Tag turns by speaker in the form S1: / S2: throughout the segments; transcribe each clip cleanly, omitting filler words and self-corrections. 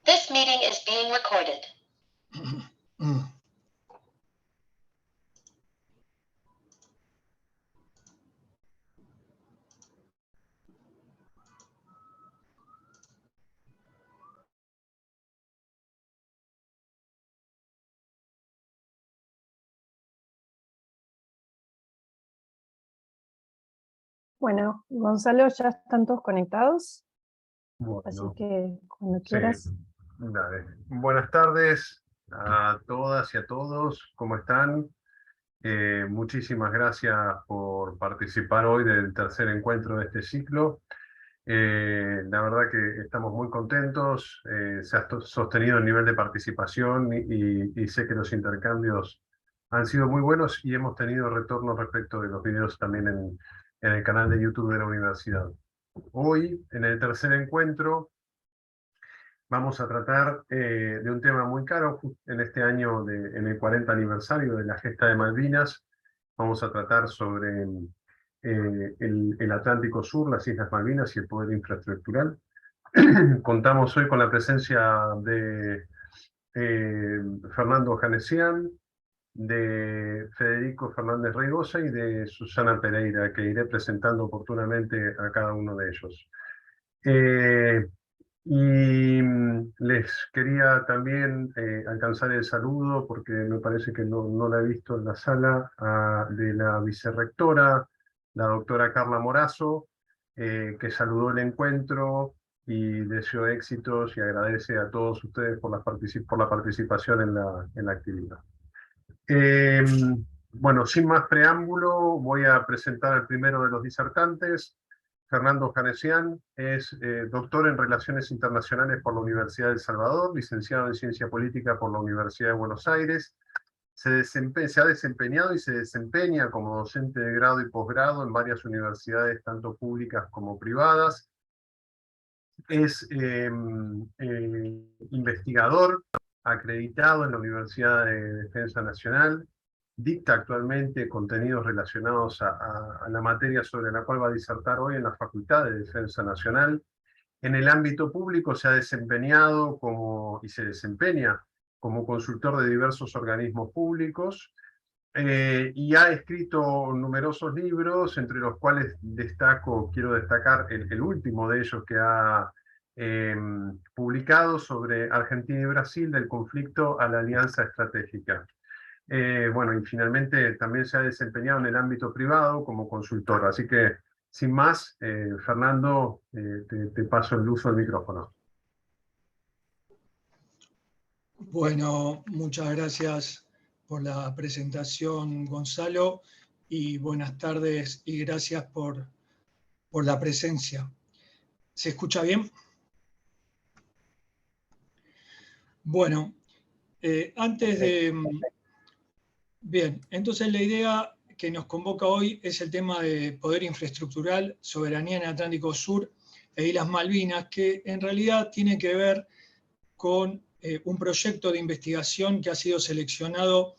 S1: This meeting is being recorded.
S2: Bueno, Gonzalo, ya están todos conectados,
S3: Bueno,
S2: así que cuando quieras.
S3: sí, dale. Buenas tardes a todas y a todos, ¿cómo están? Muchísimas gracias por participar hoy del tercer encuentro de este ciclo. La verdad que estamos muy contentos, se ha sostenido el nivel de participación y sé que los intercambios han sido muy buenos y hemos tenido retornos respecto de los videos también en el canal de YouTube de la universidad. Hoy, en el tercer encuentro, vamos a tratar de un tema muy caro en este año, en el 40 aniversario de la gesta de Malvinas. Vamos a tratar sobre el Atlántico Sur, las Islas Malvinas y el poder infraestructural. Contamos hoy con la presencia de Fernando Janesian, de Federico Fernández Reigosa y de Susana Pereira, que iré presentando oportunamente a cada uno de ellos. Les quería también alcanzar el saludo, porque me parece que no la he visto en la sala, de la vicerrectora, la doctora Carla Morazo, que saludó el encuentro y deseó éxitos y agradece a todos ustedes por la participación en la actividad. Bueno, sin más preámbulo, voy a presentar al primero de los disertantes. Fernando Janesian es doctor en Relaciones Internacionales por la Universidad de El Salvador, licenciado en Ciencia Política por la Universidad de Buenos Aires. Se ha desempeñado y se desempeña como docente de grado y posgrado en varias universidades, tanto públicas como privadas. Es investigador acreditado en la Universidad de Defensa Nacional. Dicta actualmente contenidos relacionados a la materia sobre la cual va a disertar hoy en la Facultad de Defensa Nacional. En el ámbito público se ha desempeñado y se desempeña como consultor de diversos organismos públicos y ha escrito numerosos libros, entre los cuales quiero destacar el último de ellos que ha publicado sobre Argentina y Brasil, del conflicto a la alianza estratégica. Bueno, y finalmente también se ha desempeñado en el ámbito privado como consultor. Así que, sin más, Fernando, te paso el uso del micrófono.
S4: Bueno, muchas gracias por la presentación, Gonzalo, y buenas tardes y gracias por la presencia. ¿Se escucha bien? Bueno, antes de... Bien, entonces la idea que nos convoca hoy es el tema de poder infraestructural, soberanía en el Atlántico Sur e Islas Malvinas, que en realidad tiene que ver con un proyecto de investigación que ha sido seleccionado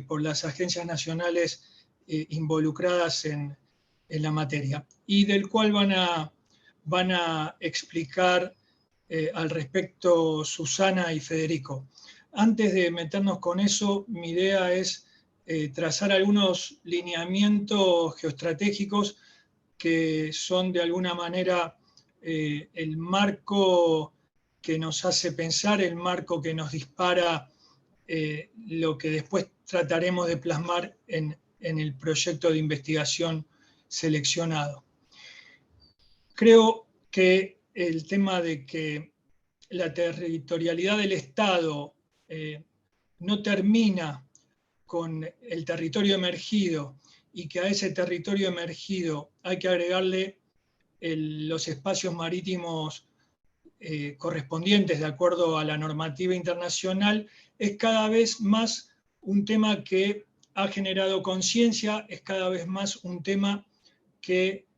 S4: por las agencias nacionales involucradas en la materia y del cual van a explicar al respecto Susana y Federico. Antes de meternos con eso, mi idea es trazar algunos lineamientos geoestratégicos que son de alguna manera el marco que nos hace pensar, el marco que nos dispara lo que después trataremos de plasmar en el proyecto de investigación seleccionado. Creo que el tema de que la territorialidad del Estado no termina con el territorio emergido y que a ese territorio emergido hay que agregarle los espacios marítimos correspondientes de acuerdo a la normativa internacional, es cada vez más un tema que ha generado conciencia, es cada vez más un tema que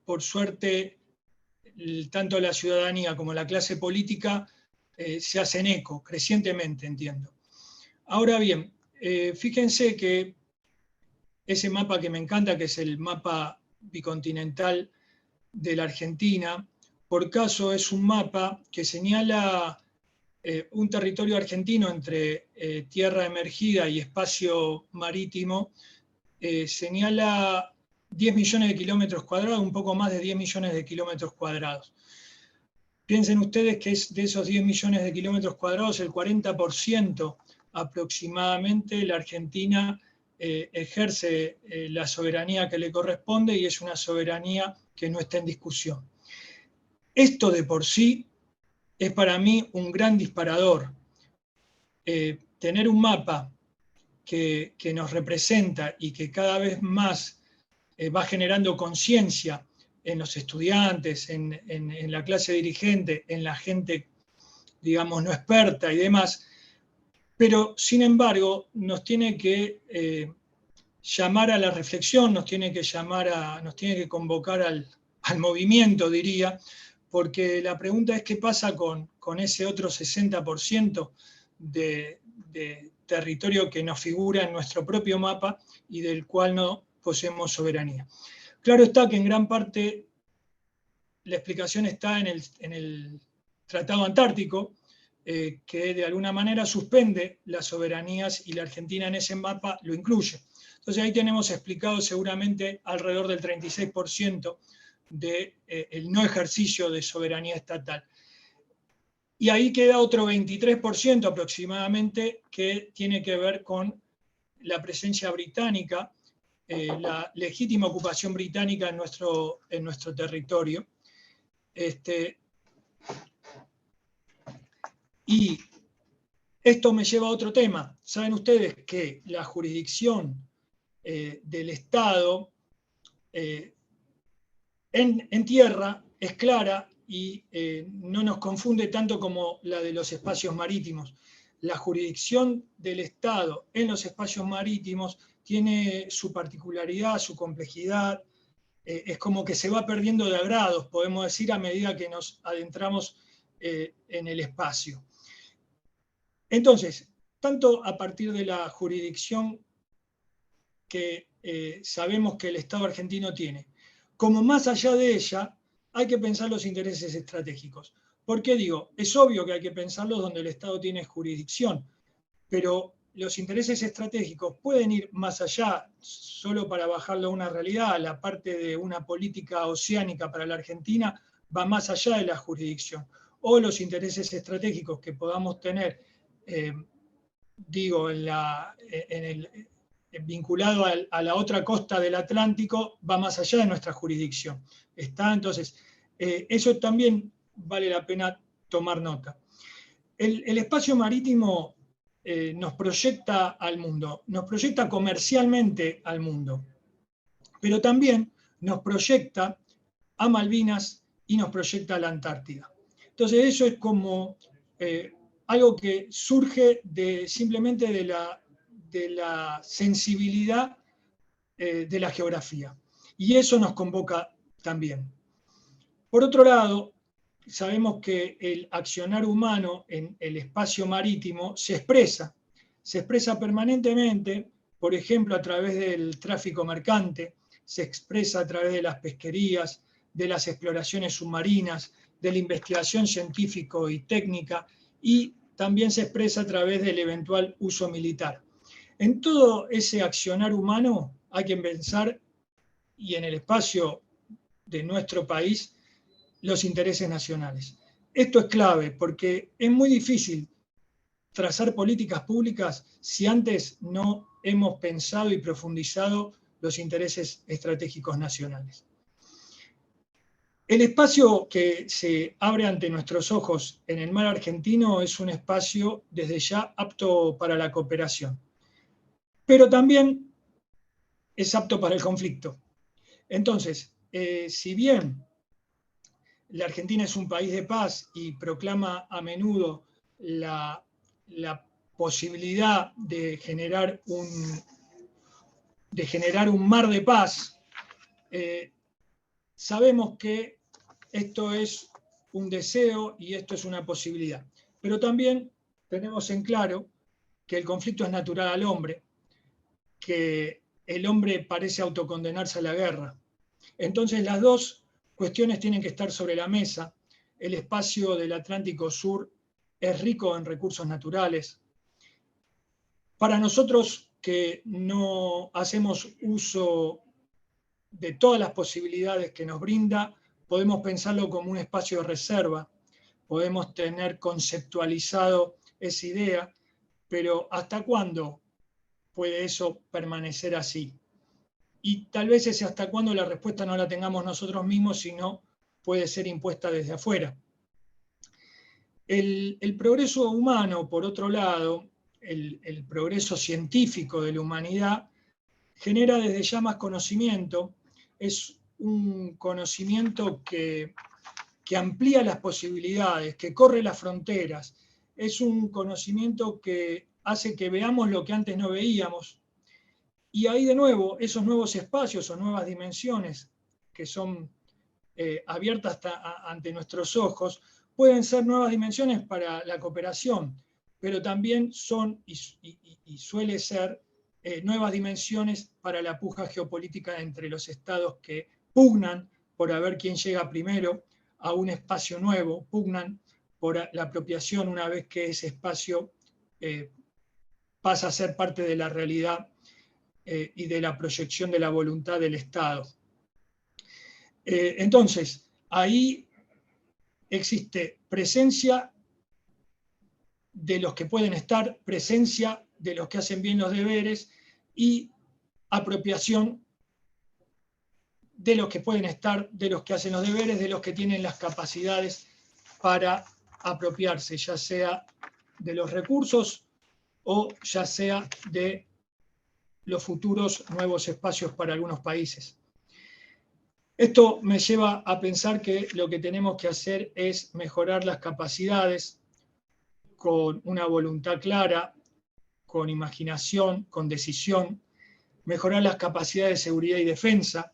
S4: por suerte tanto la ciudadanía como la clase política se hacen eco, crecientemente, entiendo. Ahora bien, fíjense que ese mapa que me encanta, que es el mapa bicontinental de la Argentina, por caso es un mapa que señala un territorio argentino entre tierra emergida y espacio marítimo, señala 10 millones de kilómetros cuadrados, un poco más de 10 millones de kilómetros cuadrados. Piensen ustedes que es de esos 10 millones de kilómetros cuadrados, el 40% aproximadamente la Argentina ejerce la soberanía que le corresponde y es una soberanía que no está en discusión. Esto de por sí es para mí un gran disparador. Tener un mapa que nos representa y que cada vez más va generando conciencia en los estudiantes, en la clase dirigente, en la gente, digamos, no experta y demás, pero sin embargo nos tiene que llamar a la reflexión, nos tiene que convocar al movimiento, diría, porque la pregunta es qué pasa con ese otro 60% de territorio que nos figura en nuestro propio mapa y del cual no poseemos soberanía. Claro está que en gran parte la explicación está en el Tratado Antártico, que de alguna manera suspende las soberanías y la Argentina en ese mapa lo incluye. Entonces ahí tenemos explicado seguramente alrededor del 36% del no ejercicio de soberanía estatal. Y ahí queda otro 23% aproximadamente que tiene que ver con la presencia británica, la legítima ocupación británica en nuestro territorio. Y esto me lleva a otro tema. Saben ustedes que la jurisdicción del Estado en tierra es clara y no nos confunde tanto como la de los espacios marítimos. La jurisdicción del Estado en los espacios marítimos tiene su particularidad, su complejidad, es como que se va perdiendo de grados, podemos decir, a medida que nos adentramos en el espacio. Entonces, tanto a partir de la jurisdicción que sabemos que el Estado argentino tiene, como más allá de ella, hay que pensar los intereses estratégicos. ¿Por qué digo? Es obvio que hay que pensarlos donde el Estado tiene jurisdicción, pero los intereses estratégicos pueden ir más allá, solo para bajarlo a una realidad. La parte de una política oceánica para la Argentina va más allá de la jurisdicción. O los intereses estratégicos que podamos tener, vinculado a la otra costa del Atlántico, va más allá de nuestra jurisdicción. Entonces, eso también vale la pena tomar nota. El espacio marítimo nos proyecta al mundo, nos proyecta comercialmente al mundo, pero también nos proyecta a Malvinas y nos proyecta a la Antártida. Entonces eso es como algo que surge simplemente de la sensibilidad de la geografía, y eso nos convoca también. Por otro lado, sabemos que el accionar humano en el espacio marítimo se expresa permanentemente, por ejemplo, a través del tráfico mercante, se expresa a través de las pesquerías, de las exploraciones submarinas, de la investigación científico y técnica, y también se expresa a través del eventual uso militar. En todo ese accionar humano hay que pensar, y en el espacio de nuestro país, los intereses nacionales. Esto es clave porque es muy difícil trazar políticas públicas si antes no hemos pensado y profundizado los intereses estratégicos nacionales. El espacio que se abre ante nuestros ojos en el mar argentino es un espacio desde ya apto para la cooperación, pero también es apto para el conflicto. Entonces, si bien la Argentina es un país de paz y proclama a menudo la posibilidad de generar un mar de paz, sabemos que esto es un deseo y esto es una posibilidad. Pero también tenemos en claro que el conflicto es natural al hombre, que el hombre parece autocondenarse a la guerra. Entonces las dos cuestiones tienen que estar sobre la mesa el espacio del Atlántico Sur es rico en recursos naturales. Para nosotros que no hacemos uso de todas las posibilidades que nos brinda, podemos pensarlo como un espacio de reserva, podemos tener conceptualizado esa idea, pero ¿hasta cuándo puede eso permanecer así? Y tal vez ese hasta cuándo la respuesta no la tengamos nosotros mismos, sino puede ser impuesta desde afuera. El progreso humano, por otro lado, el progreso científico de la humanidad, genera desde ya más conocimiento, es un conocimiento que amplía las posibilidades, que corre las fronteras, es un conocimiento que hace que veamos lo que antes no veíamos. Y ahí de nuevo, esos nuevos espacios o nuevas dimensiones que son abiertas ante nuestros ojos, pueden ser nuevas dimensiones para la cooperación, pero también son y suele ser nuevas dimensiones para la puja geopolítica entre los estados que pugnan por a ver quién llega primero a un espacio nuevo, pugnan por la apropiación una vez que ese espacio pasa a ser parte de la realidad y de la proyección de la voluntad del Estado. Entonces, ahí existe presencia de los que pueden estar, presencia de los que hacen bien los deberes y apropiación de los que pueden estar, de los que hacen los deberes, de los que tienen las capacidades para apropiarse, ya sea de los recursos o ya sea de los futuros nuevos espacios para algunos países. Esto me lleva a pensar que lo que tenemos que hacer es mejorar las capacidades con una voluntad clara, con imaginación, con decisión, mejorar las capacidades de seguridad y defensa.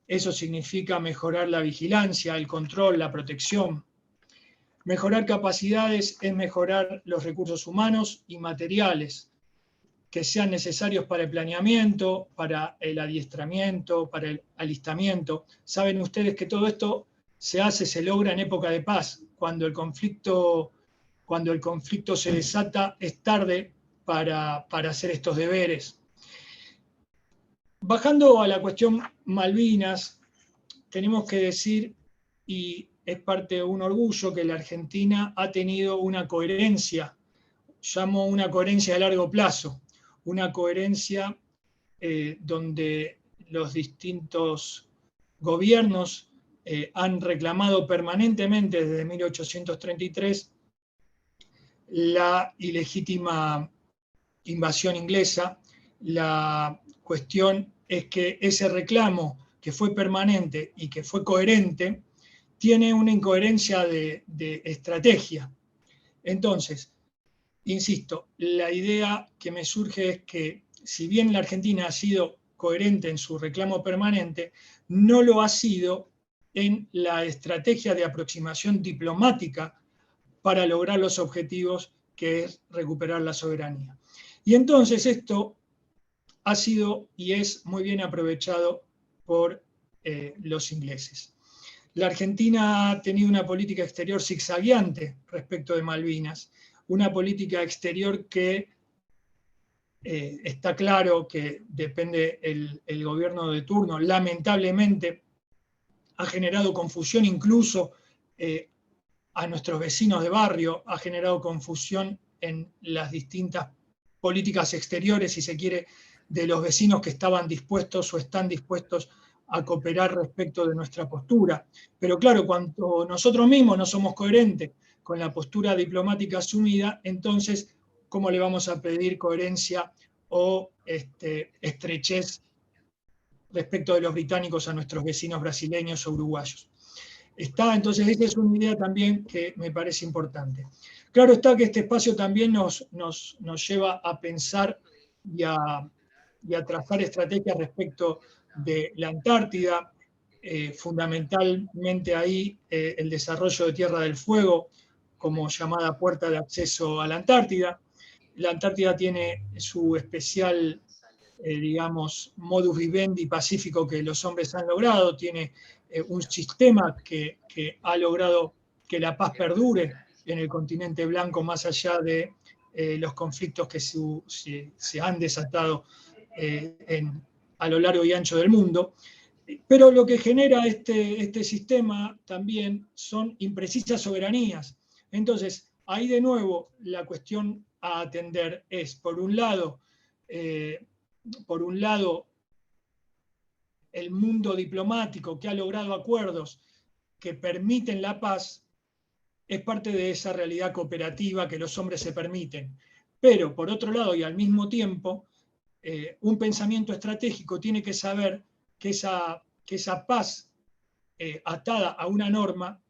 S4: Eso significa mejorar la vigilancia, el control, la protección. Mejorar capacidades es mejorar los recursos humanos y materiales que sean necesarios para el planeamiento, para el adiestramiento, para el alistamiento. Saben ustedes que todo esto se logra en época de paz. Cuando el conflicto se desata, es tarde para hacer estos deberes. Bajando a la cuestión Malvinas, tenemos que decir, y es parte de un orgullo, que la Argentina ha tenido una coherencia, llamo una coherencia de largo plazo, una coherencia donde los distintos gobiernos han reclamado permanentemente desde 1833 la ilegítima invasión inglesa. La cuestión es que ese reclamo, que fue permanente y que fue coherente, tiene una incoherencia de estrategia. Entonces, insisto, la idea que me surge es que si bien la Argentina ha sido coherente en su reclamo permanente, no lo ha sido en la estrategia de aproximación diplomática para lograr los objetivos, que es recuperar la soberanía. Y entonces esto ha sido y es muy bien aprovechado por los ingleses. La Argentina ha tenido una política exterior zigzagueante respecto de Malvinas, una política exterior que está claro que depende el gobierno de turno, lamentablemente ha generado confusión incluso a nuestros vecinos de barrio, ha generado confusión en las distintas políticas exteriores, si se quiere, de los vecinos que estaban dispuestos o están dispuestos a cooperar respecto de nuestra postura. Pero claro, cuando nosotros mismos no somos coherentes con la postura diplomática asumida, entonces, ¿cómo le vamos a pedir coherencia o estrechez respecto de los británicos a nuestros vecinos brasileños o uruguayos? Entonces, esta es una idea también que me parece importante. Claro está que este espacio también nos lleva a pensar y a trazar estrategias respecto de la Antártida, fundamentalmente ahí el desarrollo de Tierra del Fuego como llamada puerta de acceso a la Antártida. La Antártida tiene su especial, digamos, modus vivendi pacífico que los hombres han logrado, tiene un sistema que ha logrado que la paz perdure en el continente blanco más allá de los conflictos que se han desatado a lo largo y ancho del mundo. Pero lo que genera este sistema también son imprecisas soberanías. Entonces, ahí de nuevo la cuestión a atender es, por un lado, el mundo diplomático que ha logrado acuerdos que permiten la paz, es parte de esa realidad cooperativa que los hombres se permiten. Pero, por otro lado, y al mismo tiempo, un pensamiento estratégico tiene que saber que esa paz atada a una norma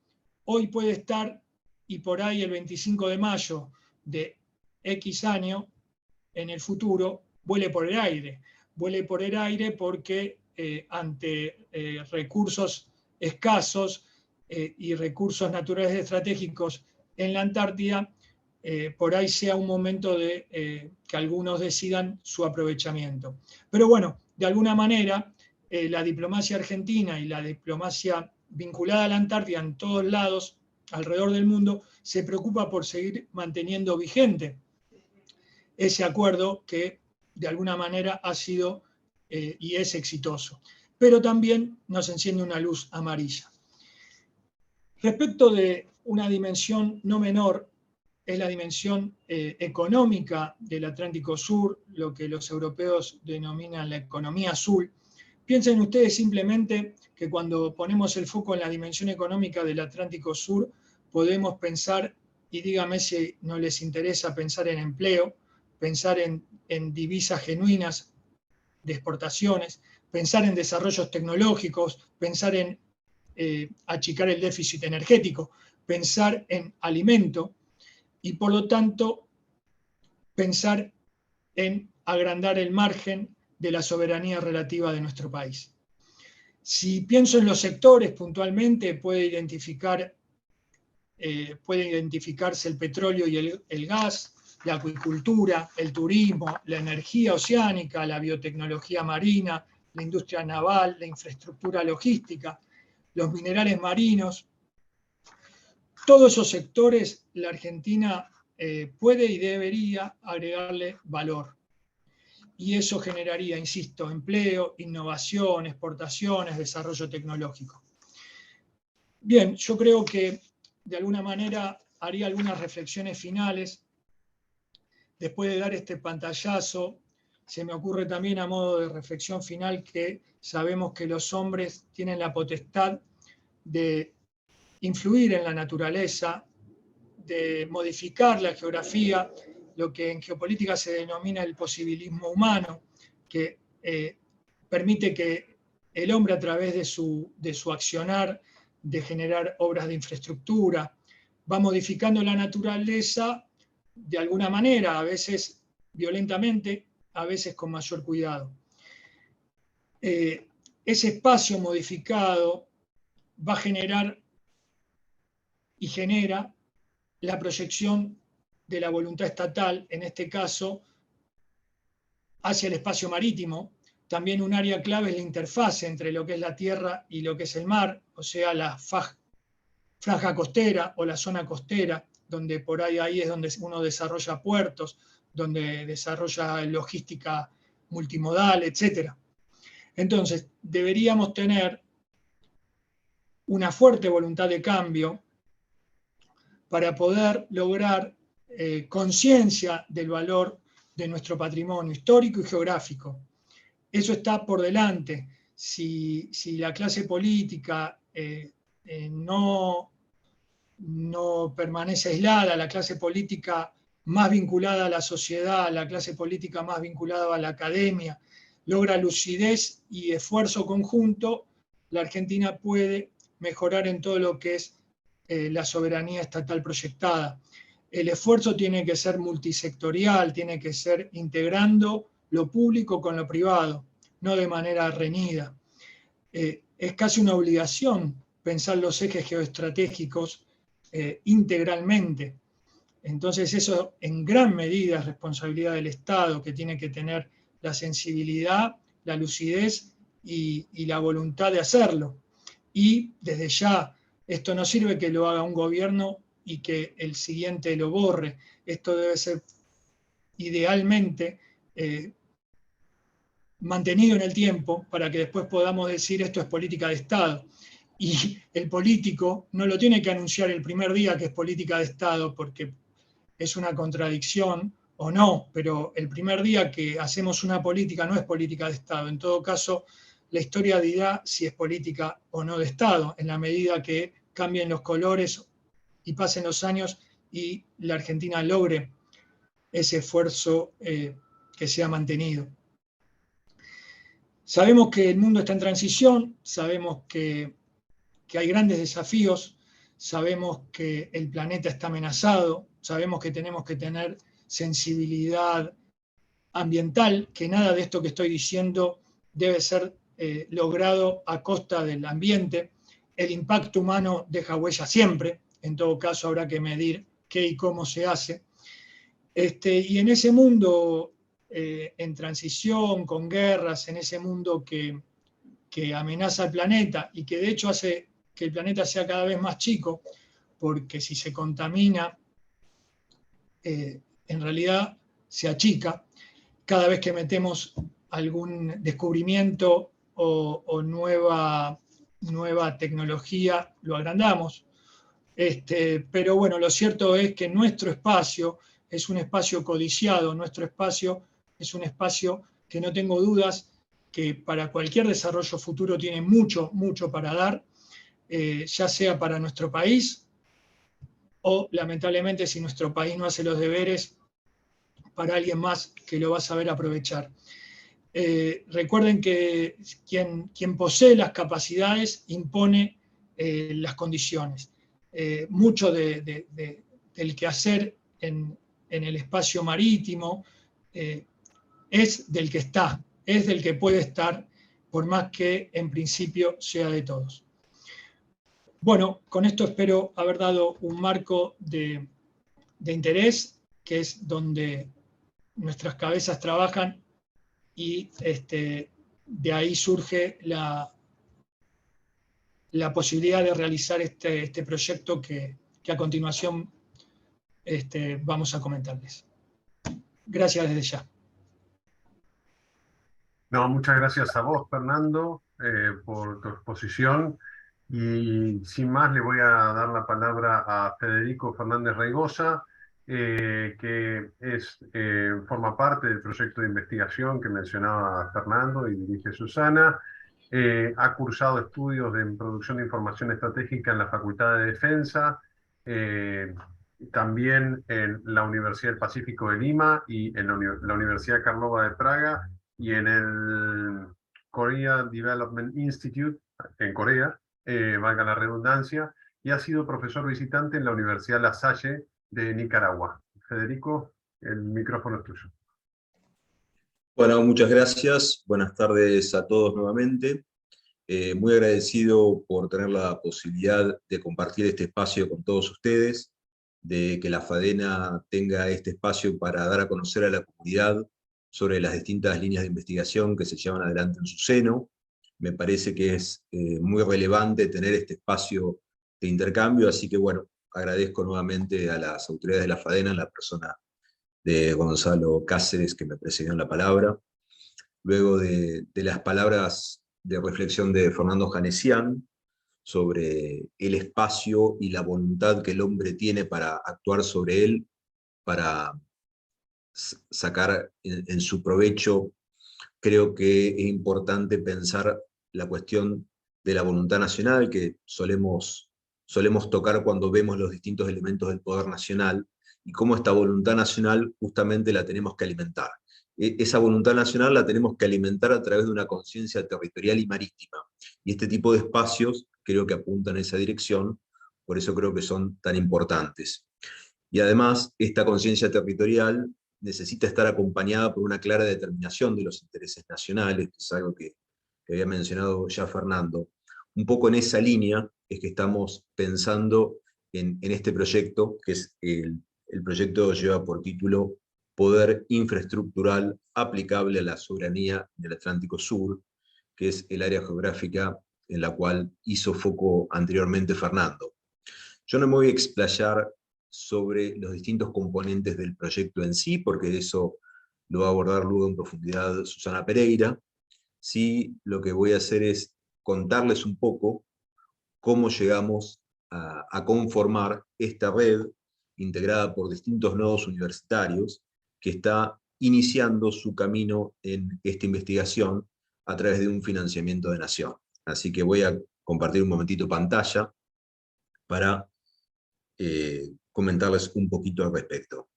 S4: hoy puede estar, y por ahí el 25 de mayo de X año, en el futuro, vuele por el aire. Vuele por el aire porque ante recursos escasos y recursos naturales estratégicos en la Antártida, por ahí sea un momento de que algunos decidan su aprovechamiento. Pero bueno, de alguna manera, la diplomacia argentina y la diplomacia vinculada a la Antártida en todos lados, alrededor del mundo, se preocupa por seguir manteniendo vigente ese acuerdo que de alguna manera ha sido y es exitoso. Pero también nos enciende una luz amarilla. Respecto de una dimensión no menor, es la dimensión económica del Atlántico Sur, lo que los europeos denominan la economía azul. Piensen ustedes simplemente que cuando ponemos el foco en la dimensión económica del Atlántico Sur, podemos pensar, y dígame si no les interesa pensar en empleo, pensar en divisas genuinas de exportaciones, pensar en desarrollos tecnológicos, pensar en achicar el déficit energético, pensar en alimento y por lo tanto pensar en agrandar el margen de la soberanía relativa de nuestro país. Si pienso en los sectores puntualmente, puede identificarse el petróleo y el gas, la acuicultura, el turismo, la energía oceánica, la biotecnología marina, la industria naval, la infraestructura logística, los minerales marinos. Todos esos sectores la Argentina puede y debería agregarle valor. Y eso generaría, insisto, empleo, innovación, exportaciones, desarrollo tecnológico. Bien, yo creo que de alguna manera haría algunas reflexiones finales. Después de dar este pantallazo, se me ocurre también a modo de reflexión final que sabemos que los hombres tienen la potestad de influir en la naturaleza, de modificar la geografía, lo que en geopolítica se denomina el posibilismo humano, que permite que el hombre a través de su accionar, de generar obras de infraestructura, va modificando la naturaleza de alguna manera, a veces violentamente, a veces con mayor cuidado. Ese espacio modificado va a generar y genera la proyección de la voluntad estatal, en este caso, hacia el espacio marítimo. También un área clave es la interfase entre lo que es la tierra y lo que es el mar, o sea, la franja costera o la zona costera, donde por ahí es donde uno desarrolla puertos, donde desarrolla logística multimodal, etc. Entonces, deberíamos tener una fuerte voluntad de cambio para poder lograr conciencia del valor de nuestro patrimonio histórico y geográfico. Eso está por delante. Si la clase política no permanece aislada, la clase política más vinculada a la sociedad, la clase política más vinculada a la academia, logra lucidez y esfuerzo conjunto, la Argentina puede mejorar en todo lo que es la soberanía estatal proyectada. El esfuerzo tiene que ser multisectorial, tiene que ser integrando lo público con lo privado, no de manera reñida. Es casi una obligación pensar los ejes geoestratégicos integralmente. Entonces eso en gran medida es responsabilidad del Estado, que tiene que tener la sensibilidad, la lucidez y la voluntad de hacerlo. Y desde ya Esto no sirve que lo haga un gobierno y que el siguiente lo borre. Esto debe ser idealmente mantenido en el tiempo para que después podamos decir esto es política de Estado. Y el político no lo tiene que anunciar el primer día que es política de Estado porque es una contradicción o no, pero el primer día que hacemos una política no es política de Estado. En todo caso, la historia dirá si es política o no de Estado, en la medida que cambien los colores y pasen los años y la Argentina logre ese esfuerzo que se ha mantenido. Sabemos que el mundo está en transición, sabemos que hay grandes desafíos, sabemos que el planeta está amenazado, sabemos que tenemos que tener sensibilidad ambiental, que nada de esto que estoy diciendo debe ser logrado a costa del ambiente. El impacto humano deja huella siempre, en todo caso habrá que medir qué y cómo se hace. Y en ese mundo en transición, con guerras, en ese mundo que amenaza al planeta y que de hecho hace que el planeta sea cada vez más chico, porque si se contamina, en realidad se achica. Cada vez que metemos algún descubrimiento o nueva tecnología, lo agrandamos. Pero bueno, lo cierto es que nuestro espacio es un espacio codiciado, nuestro espacio es un espacio que no tengo dudas que para cualquier desarrollo futuro tiene mucho, mucho para dar, ya sea para nuestro país o lamentablemente si nuestro país no hace los deberes, para alguien más que lo va a saber aprovechar. Recuerden que quien posee las capacidades impone las condiciones. Mucho del quehacer en el espacio marítimo es del que está, es del que puede estar, por más que en principio sea de todos. Bueno, con esto espero haber dado un marco de interés, que es donde nuestras cabezas trabajan y de ahí surge la posibilidad de realizar este proyecto que a continuación vamos a comentarles. Gracias desde ya.
S3: No, muchas gracias a vos, Fernando, por tu exposición. Y sin más, le voy a dar la palabra a Federico Fernández Reigosa, que forma parte del proyecto de investigación que mencionaba Fernando y dirige Susana. Ha cursado estudios en producción de información estratégica en la Facultad de Defensa, también en la Universidad del Pacífico de Lima y en la Universidad Karlova de Praga y en el Korea Development Institute en Corea, valga la redundancia, y ha sido profesor visitante en la Universidad La Salle de Nicaragua. Federico, el micrófono es tuyo.
S5: Bueno, muchas gracias. Buenas tardes a todos nuevamente. Muy agradecido por tener la posibilidad de compartir este espacio con todos ustedes, de que la FADENA tenga este espacio para dar a conocer a la comunidad sobre las distintas líneas de investigación que se llevan adelante en su seno. Me parece que es muy relevante tener este espacio de intercambio, así que bueno, agradezco nuevamente a las autoridades de la FADENA, en la persona de Gonzalo Cáceres, que me precedió en la palabra. Luego de las palabras de reflexión de Fernando Janesian sobre el espacio y la voluntad que el hombre tiene para actuar sobre él, para sacar en su provecho, creo que es importante pensar la cuestión de la voluntad nacional que solemos tocar cuando vemos los distintos elementos del poder nacional, y cómo esta voluntad nacional justamente la tenemos que alimentar. Esa voluntad nacional la tenemos que alimentar a través de una conciencia territorial y marítima, y este tipo de espacios creo que apuntan en esa dirección, por eso creo que son tan importantes. Y además, esta conciencia territorial necesita estar acompañada por una clara determinación de los intereses nacionales, que es algo que había mencionado ya Fernando. Un poco en esa línea es que estamos pensando en este proyecto, que es el proyecto lleva por título Poder Infraestructural aplicable a la soberanía del Atlántico Sur, que es el área geográfica en la cual hizo foco anteriormente Fernando. Yo no me voy a explayar sobre los distintos componentes del proyecto en sí, porque eso lo va a abordar luego en profundidad Susana Pereira. Sí, lo que voy a hacer es contarles un poco cómo llegamos a conformar esta red integrada por distintos nodos universitarios que está iniciando su camino en esta investigación a través de un financiamiento de nación. Así que voy a compartir un momentito pantalla para comentarles un poquito al respecto.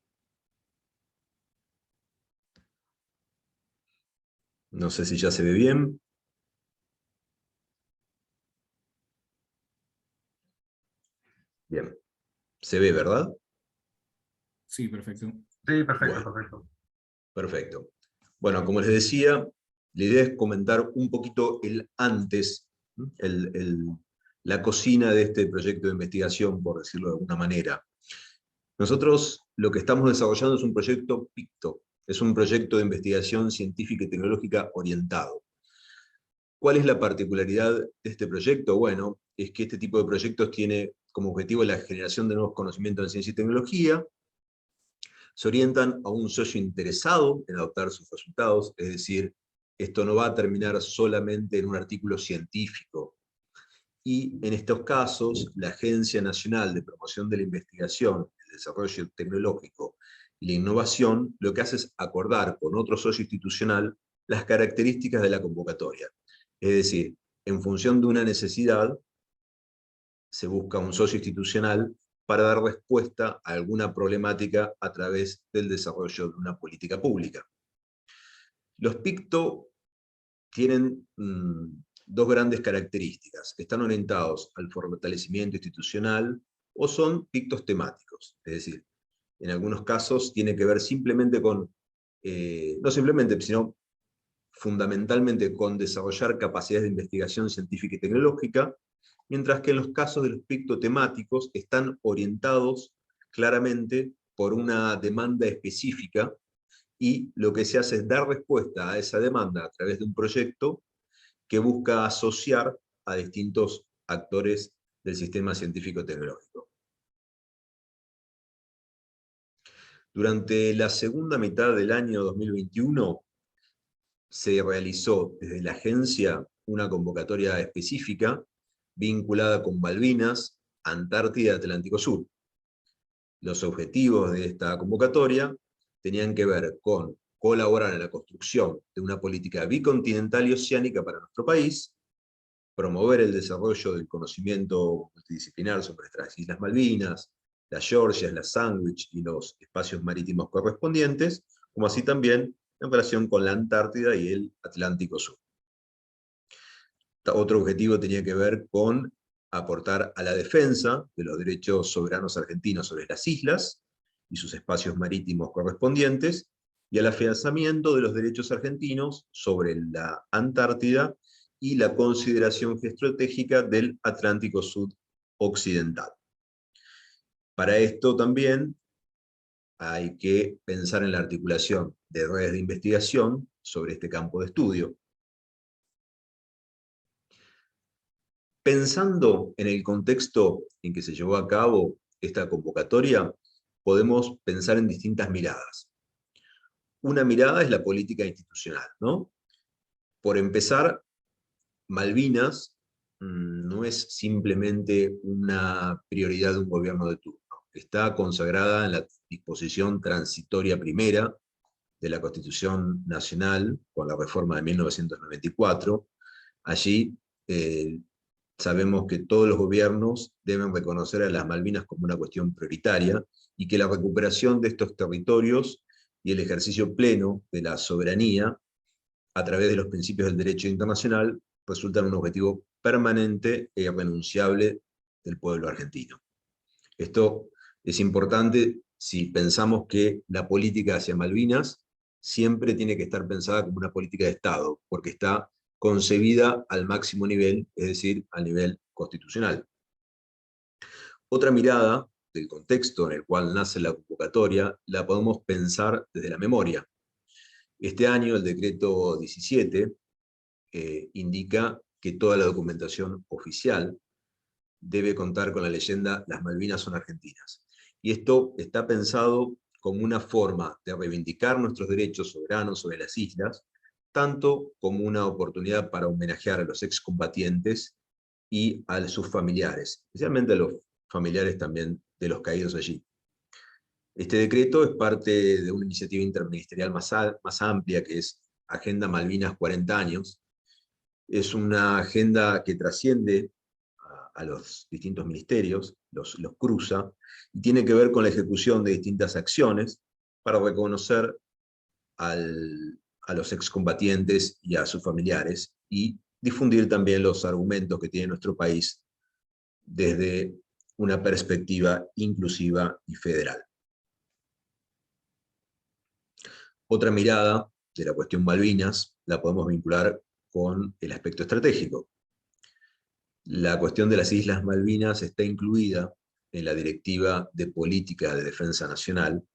S5: No sé si ya se ve bien. Bien. ¿Se ve, verdad?
S6: Sí, perfecto.
S3: Sí, perfecto,
S5: Bueno.
S3: perfecto.
S5: Perfecto. Bueno, como les decía, la idea es comentar un poquito el antes, la cocina de este proyecto de investigación, por decirlo de alguna manera. Nosotros lo que estamos desarrollando es un proyecto PICTO, es un proyecto de investigación científica y tecnológica orientado. ¿Cuál es la particularidad de este proyecto? Bueno, es que este tipo de proyectos tiene como objetivo la generación de nuevos conocimientos en ciencia y tecnología, se orientan a un socio interesado en adoptar sus resultados, es decir, esto no va a terminar solamente en un artículo científico. Y en estos casos, la Agencia Nacional de Promoción de la Investigación, el Desarrollo Tecnológico y la Innovación, lo que hace es acordar con otro socio institucional las características de la convocatoria. Es decir, en función de una necesidad, se busca un socio institucional para dar respuesta a alguna problemática a través del desarrollo de una política pública. Los PICTO tienen dos grandes características. Están orientados al fortalecimiento institucional o son PICTOs temáticos. Es decir, en algunos casos tiene que ver simplemente con, no simplemente, sino fundamentalmente con desarrollar capacidades de investigación científica y tecnológica, mientras que en los casos de los PICTO temáticos están orientados claramente por una demanda específica, y lo que se hace es dar respuesta a esa demanda a través de un proyecto que busca asociar a distintos actores del sistema científico-tecnológico. Durante la segunda mitad del año 2021, se realizó desde la agencia una convocatoria específica vinculada con Malvinas, Antártida y Atlántico Sur. Los objetivos de esta convocatoria tenían que ver con colaborar en la construcción de una política bicontinental y oceánica para nuestro país, promover el desarrollo del conocimiento multidisciplinar sobre nuestras Islas Malvinas, las Georgias, las Sandwich y los espacios marítimos correspondientes, como así también en relación con la Antártida y el Atlántico Sur. Otro objetivo tenía que ver con aportar a la defensa de los derechos soberanos argentinos sobre las islas y sus espacios marítimos correspondientes, y al afianzamiento de los derechos argentinos sobre la Antártida y la consideración geoestratégica del Atlántico Sur occidental. Para esto también hay que pensar en la articulación de redes de investigación sobre este campo de estudio. Pensando en el contexto en que se llevó a cabo esta convocatoria, podemos pensar en distintas miradas. Una mirada es la política institucional, ¿no? Por empezar, Malvinas no es simplemente una prioridad de un gobierno de turno. Está consagrada en la disposición transitoria primera de la Constitución Nacional, con la reforma de 1994. Allí sabemos que todos los gobiernos deben reconocer a las Malvinas como una cuestión prioritaria, y que la recuperación de estos territorios y el ejercicio pleno de la soberanía a través de los principios del derecho internacional resultan un objetivo permanente e irrenunciable del pueblo argentino. Esto es importante si pensamos que la política hacia Malvinas siempre tiene que estar pensada como una política de Estado, porque está concebida al máximo nivel, es decir, al nivel constitucional. Otra mirada del contexto en el cual nace la convocatoria la podemos pensar desde la memoria. Este año el decreto 17 indica que toda la documentación oficial debe contar con la leyenda "Las Malvinas son argentinas". Y esto está pensado como una forma de reivindicar nuestros derechos soberanos sobre las islas, tanto como una oportunidad para homenajear a los excombatientes y a sus familiares, especialmente a los familiares también de los caídos allí. Este decreto es parte de una iniciativa interministerial más amplia, que es Agenda Malvinas 40 años. Es una agenda que trasciende a los distintos ministerios, los cruza, y tiene que ver con la ejecución de distintas acciones para reconocer a los excombatientes y a sus familiares, y difundir también los argumentos que tiene nuestro país desde una perspectiva inclusiva y federal. Otra mirada de la cuestión Malvinas la podemos vincular con el aspecto estratégico. La cuestión de las Islas Malvinas está incluida en la Directiva de Política de Defensa Nacional,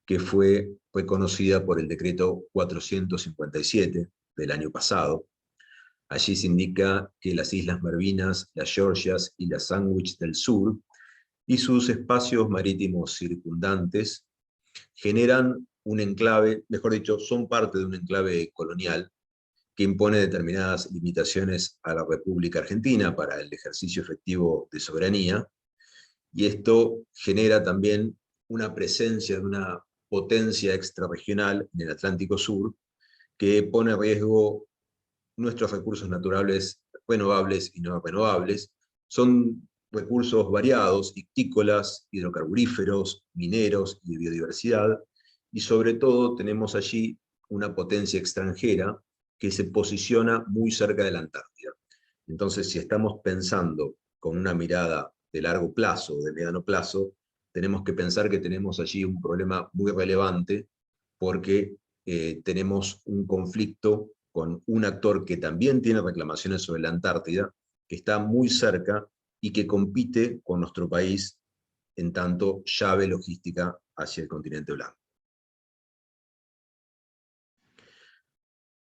S5: que fue reconocida por el decreto 457 del año pasado. Allí se indica que las Islas Malvinas, las Georgias y las Sandwich del Sur y sus espacios marítimos circundantes generan un enclave, mejor dicho, son parte de un enclave colonial que impone determinadas limitaciones a la República Argentina para el ejercicio efectivo de soberanía, y esto genera también una presencia de una potencia extrarregional en el Atlántico Sur que pone en riesgo nuestros recursos naturales renovables y no renovables. Son recursos variados, ictícolas, hidrocarburíferos, mineros y de biodiversidad, y sobre todo tenemos allí una potencia extranjera que se posiciona muy cerca de la Antártida. Entonces, si estamos pensando con una mirada de largo plazo o de mediano plazo, tenemos que pensar que tenemos allí un problema muy relevante, porque tenemos un conflicto con un actor que también tiene reclamaciones sobre la Antártida, que está muy cerca y que compite con nuestro país en tanto llave logística hacia el continente blanco.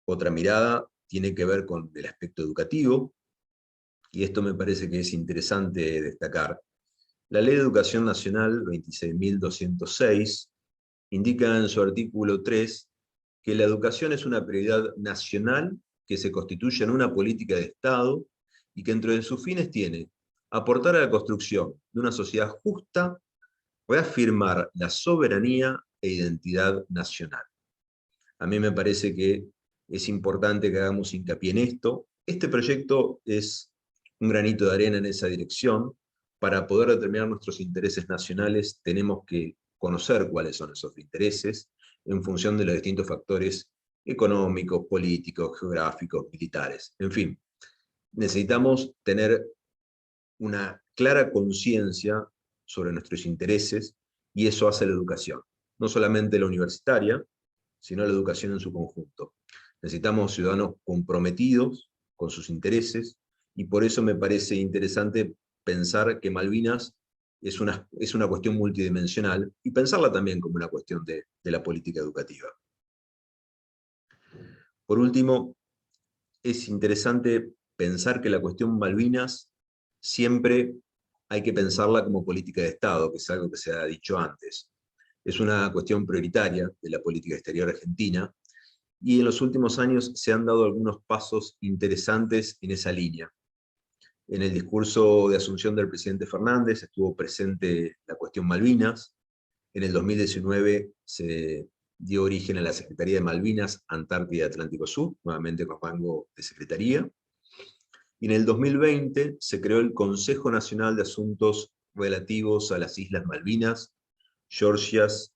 S5: Otra mirada tiene que ver con el aspecto educativo, y esto me parece que es interesante destacar. La Ley de Educación Nacional 26.206 indica en su artículo 3 que la educación es una prioridad nacional que se constituye en una política de Estado y que entre sus fines tiene aportar a la construcción de una sociedad justa, reafirmar la soberanía e identidad nacional. A mí me parece que es importante que hagamos hincapié en esto. Este proyecto es un granito de arena en esa dirección. Para poder determinar nuestros intereses nacionales tenemos que conocer cuáles son esos intereses en función de los distintos factores económicos, políticos, geográficos, militares. En fin, necesitamos tener una clara conciencia sobre nuestros intereses, y eso hace la educación. No solamente la universitaria, sino la educación en su conjunto. Necesitamos ciudadanos comprometidos con sus intereses, y por eso me parece interesante pensar que Malvinas es una cuestión multidimensional, y pensarla también como una cuestión de la política educativa. Por último, es interesante pensar que la cuestión Malvinas siempre hay que pensarla como política de Estado, que es algo que se ha dicho antes. Es una cuestión prioritaria de la política exterior argentina, y en los últimos años se han dado algunos pasos interesantes en esa línea. En el discurso de asunción del presidente Fernández estuvo presente la cuestión Malvinas. En el 2019 se dio origen a la Secretaría de Malvinas, Antártida y Atlántico Sur, nuevamente con rango de secretaría. Y en el 2020 se creó el Consejo Nacional de Asuntos relativos a las Islas Malvinas, Georgias,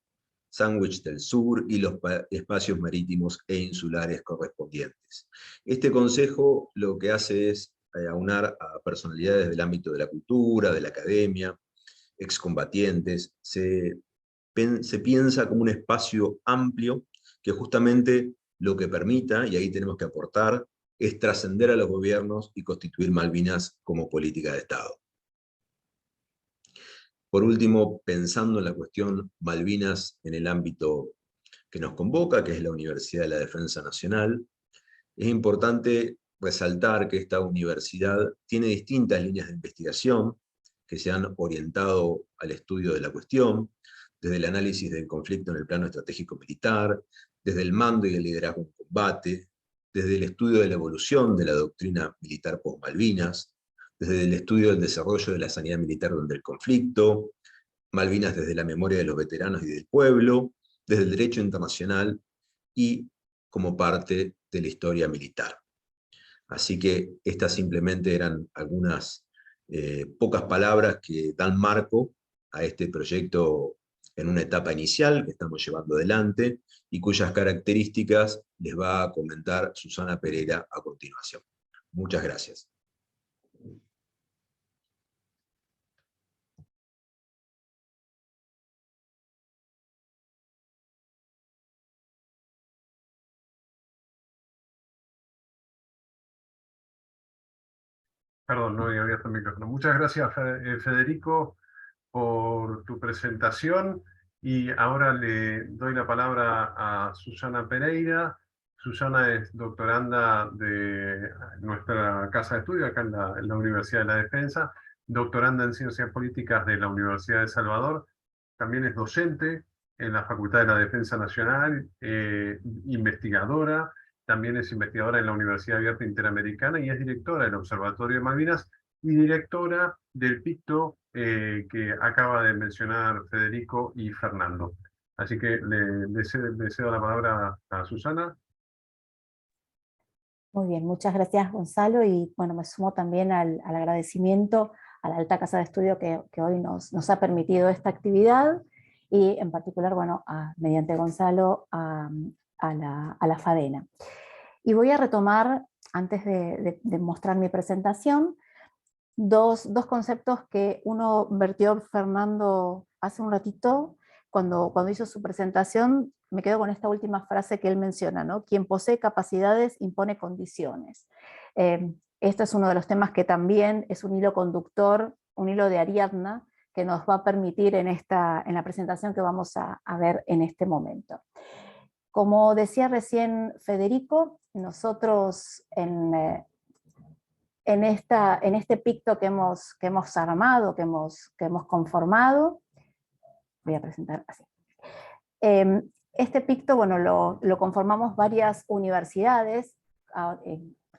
S5: Sandwich del Sur y los espacios marítimos e insulares correspondientes. Este consejo lo que hace es aunar a personalidades del ámbito de la cultura, de la academia, excombatientes. Se piensa como un espacio amplio que justamente lo que permita, y ahí tenemos que aportar, es trascender a los gobiernos y constituir Malvinas como política de Estado. Por último, pensando en la cuestión Malvinas en el ámbito que nos convoca, que es la Universidad de la Defensa Nacional, es importante resaltar que esta universidad tiene distintas líneas de investigación que se han orientado al estudio de la cuestión, desde el análisis del conflicto en el plano estratégico militar, desde el mando y el liderazgo en combate, desde el estudio de la evolución de la doctrina militar post-Malvinas, desde el estudio del desarrollo de la sanidad militar durante el conflicto, Malvinas desde la memoria de los veteranos y del pueblo, desde el derecho internacional y como parte de la historia militar. Así que estas simplemente eran algunas pocas palabras que dan marco a este proyecto en una etapa inicial que estamos llevando adelante y cuyas características les va a comentar Susana Pereira a continuación. Muchas gracias.
S3: Perdón, no había abierto el micrófono. Muchas gracias, Federico, por tu presentación. Y ahora le doy la palabra a Susana Pereira. Susana es doctoranda de nuestra casa de estudio, acá en la Universidad de la Defensa, doctoranda en Ciencias Políticas de la Universidad de Salvador. También es docente en la Facultad de la Defensa Nacional, investigadora. También es investigadora en la Universidad Abierta Interamericana y es directora del Observatorio de Malvinas y directora del PICTO que acaba de mencionar Federico y Fernando. Así que le cedo la palabra a Susana.
S7: Muy bien, muchas gracias Gonzalo, y bueno, me sumo también al agradecimiento a la Alta Casa de Estudio que hoy nos ha permitido esta actividad, y en particular, bueno, mediante Gonzalo, a la FADENA. Y voy a retomar, antes de mostrar mi presentación, dos conceptos que uno vertió Fernando hace un ratito, cuando hizo su presentación. Me quedo con esta última frase que él menciona, ¿no? Quien posee capacidades impone condiciones. Este es uno de los temas que también es un hilo conductor, un hilo de Ariadna, que nos va a permitir en la presentación que vamos a ver en este momento. Como decía recién Federico, nosotros en este picto que hemos armado, que hemos conformado, voy a presentar así. Este picto, bueno, lo conformamos varias universidades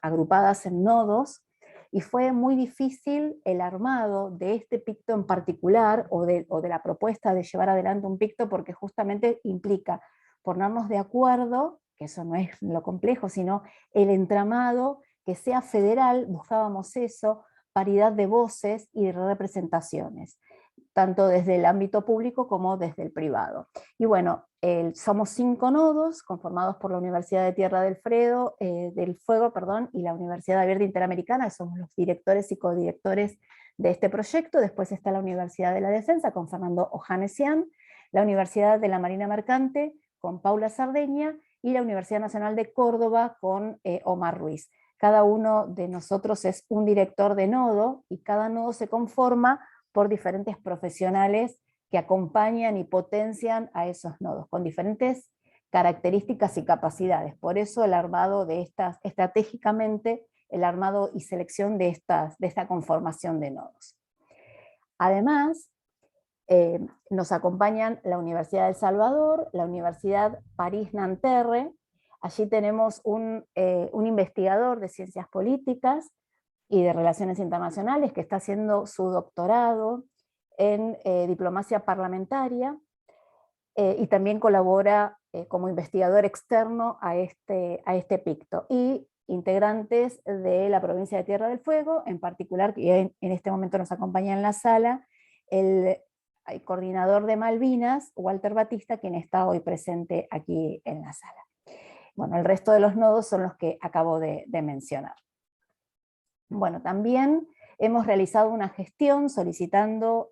S7: agrupadas en nodos, y fue muy difícil el armado de este picto en particular, o de la propuesta de llevar adelante un picto, porque justamente implica ponernos de acuerdo, que eso no es lo complejo, sino el entramado que sea federal. Buscábamos eso, paridad de voces y de representaciones, tanto desde el ámbito público como desde el privado. Y bueno, somos 5 nodos conformados por la Universidad de Tierra del Fuego, y la Universidad Abierta Interamericana, que somos los directores y codirectores de este proyecto. Después está la Universidad de la Defensa con Fernando Ojanesian, la Universidad de la Marina Mercante con Paula Sardeña, y la Universidad Nacional de Córdoba con Omar Ruiz. Cada uno de nosotros es un director de nodo, y cada nodo se conforma por diferentes profesionales que acompañan y potencian a esos nodos, con diferentes características y capacidades. Por eso el armado de estas, estratégicamente, el armado y selección de esta conformación de nodos. Además, nos acompañan la Universidad de El Salvador, la Universidad París-Nanterre. Allí tenemos un investigador de ciencias políticas y de relaciones internacionales que está haciendo su doctorado en diplomacia parlamentaria, y también colabora como investigador externo a este picto. Y integrantes de la provincia de Tierra del Fuego, en particular, que en este momento nos acompaña en la sala, el coordinador de Malvinas, Walter Batista, quien está hoy presente aquí en la sala. Bueno, el resto de los nodos son los que acabo de mencionar. Bueno, también hemos realizado una gestión solicitando,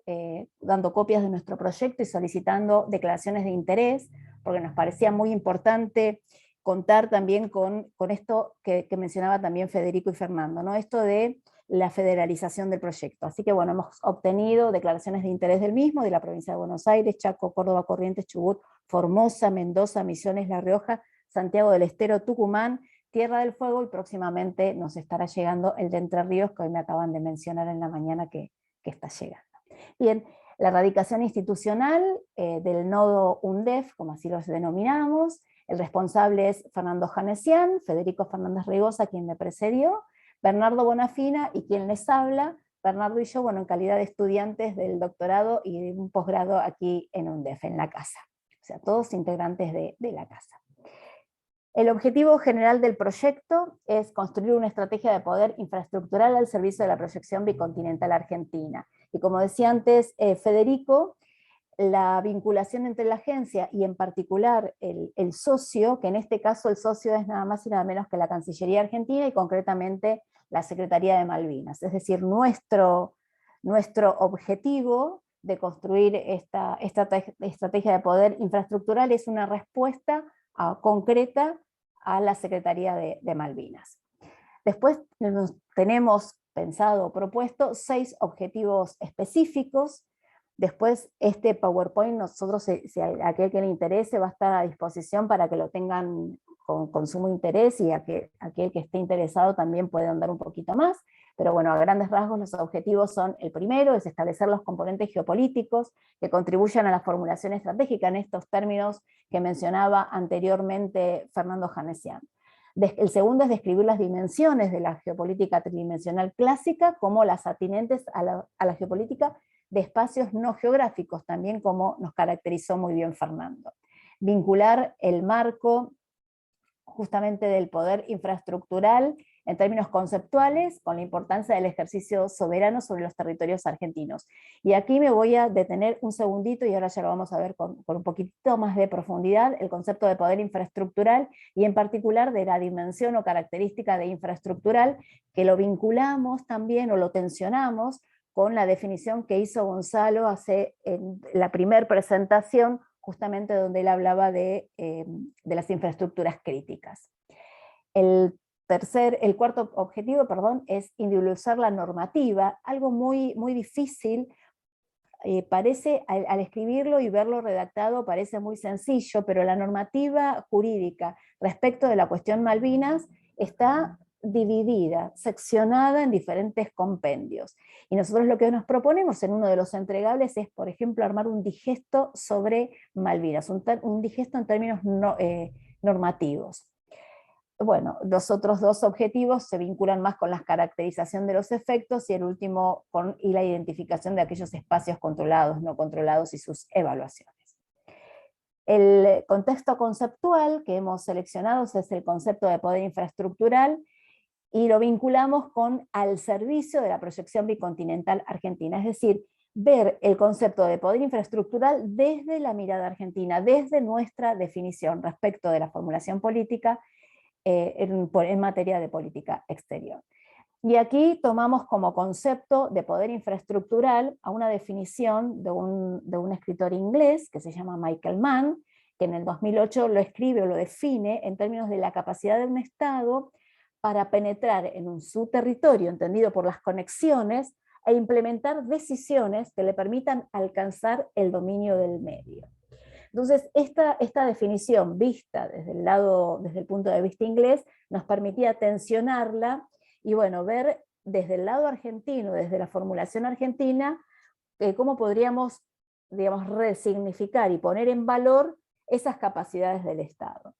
S7: dando copias de nuestro proyecto y solicitando declaraciones de interés, porque nos parecía muy importante contar también con esto que mencionaba también Federico y Fernando, ¿no? Esto de la federalización del proyecto. Así que bueno, hemos obtenido declaraciones de interés del mismo, de la provincia de Buenos Aires, Chaco, Córdoba, Corrientes, Chubut, Formosa, Mendoza, Misiones, La Rioja, Santiago del Estero, Tucumán, Tierra del Fuego, y próximamente nos estará llegando el de Entre Ríos, que hoy me acaban de mencionar en la mañana que está llegando. Bien, la radicación institucional del nodo UNDEF, como así los denominamos, el responsable es Fernando Janesian, Federico Fernández Rigosa, quien me precedió, Bernardo Bonafina y quien les habla, Bernardo y yo, bueno, en calidad de estudiantes del doctorado y de un posgrado aquí en UNDEF, en la casa. O sea, todos integrantes de la casa. El objetivo general del proyecto es construir una estrategia de poder infraestructural al servicio de la proyección bicontinental argentina. Y como decía antes Federico, la vinculación entre la agencia y en particular el socio, que en este caso el socio es nada más y nada menos que la Cancillería Argentina y concretamente la Secretaría de Malvinas. Es decir, nuestro objetivo de construir esta estrategia de poder infraestructural es una respuesta concreta a la Secretaría de Malvinas. Después tenemos pensado o propuesto 6 objetivos específicos. Después este PowerPoint, nosotros, si a aquel que le interese, va a estar a disposición para que lo tengan con sumo interés, y aquel que esté interesado también puede andar un poquito más. Pero bueno, a grandes rasgos los objetivos son: el primero es establecer los componentes geopolíticos que contribuyan a la formulación estratégica en estos términos que mencionaba anteriormente Fernando Janesian. El segundo es describir las dimensiones de la geopolítica tridimensional clásica como las atinentes a la geopolítica de espacios no geográficos, también como nos caracterizó muy bien Fernando. Vincular el marco justamente del poder infraestructural en términos conceptuales con la importancia del ejercicio soberano sobre los territorios argentinos. Y aquí me voy a detener un segundito, y ahora ya lo vamos a ver con un poquito más de profundidad, el concepto de poder infraestructural, y en particular de la dimensión o característica de infraestructural, que lo vinculamos también o lo tensionamos con la definición que hizo Gonzalo en la primera presentación, justamente donde él hablaba de las infraestructuras críticas. El cuarto objetivo, es individualizar la normativa, algo muy, muy difícil. Parece, al escribirlo y verlo redactado, parece muy sencillo, pero la normativa jurídica respecto de la cuestión Malvinas está dividida, seccionada en diferentes compendios. Y nosotros lo que nos proponemos en uno de los entregables es, por ejemplo, armar un digesto sobre Malvinas, un digesto en términos normativos. Bueno, los otros 2 objetivos se vinculan más con la caracterización de los efectos, y el último y la identificación de aquellos espacios controlados, no controlados y sus evaluaciones. El contexto conceptual que hemos seleccionado es el concepto de poder infraestructural, y lo vinculamos con al servicio de la proyección bicontinental argentina, es decir, ver el concepto de poder infraestructural desde la mirada argentina, desde nuestra definición respecto de la formulación política en materia de política exterior. Y aquí tomamos como concepto de poder infraestructural a una definición de un escritor inglés que se llama Michael Mann, que en el 2008 lo escribe o lo define en términos de la capacidad de un Estado para penetrar en su territorio, entendido por las conexiones, e implementar decisiones que le permitan alcanzar el dominio del medio. Entonces, esta definición vista desde el punto de vista inglés, nos permitía tensionarla y bueno, ver desde el lado argentino, desde la formulación argentina, cómo podríamos, digamos, resignificar y poner en valor esas capacidades del Estado.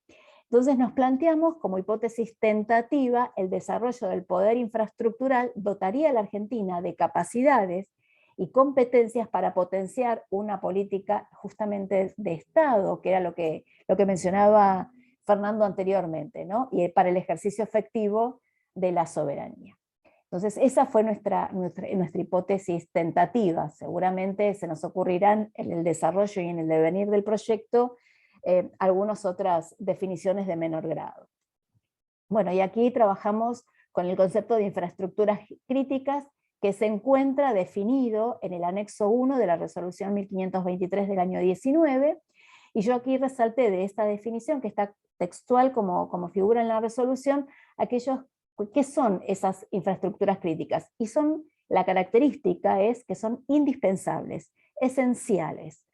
S7: Entonces nos planteamos como hipótesis tentativa el desarrollo del poder infraestructural dotaría a la Argentina de capacidades y competencias para potenciar una política justamente de Estado, que era lo que mencionaba Fernando anteriormente, ¿no? Y para el ejercicio efectivo de la soberanía. Entonces esa fue nuestra hipótesis tentativa. Seguramente se nos ocurrirán en el desarrollo y en el devenir del proyecto algunas otras definiciones de menor grado. Bueno, y aquí trabajamos con el concepto de infraestructuras críticas, que se encuentra definido en el anexo 1 de la resolución 1523 del año 19, y yo aquí resalté de esta definición, que está textual como figura en la resolución, ¿qué son esas infraestructuras críticas? Y la característica es que son indispensables, esenciales,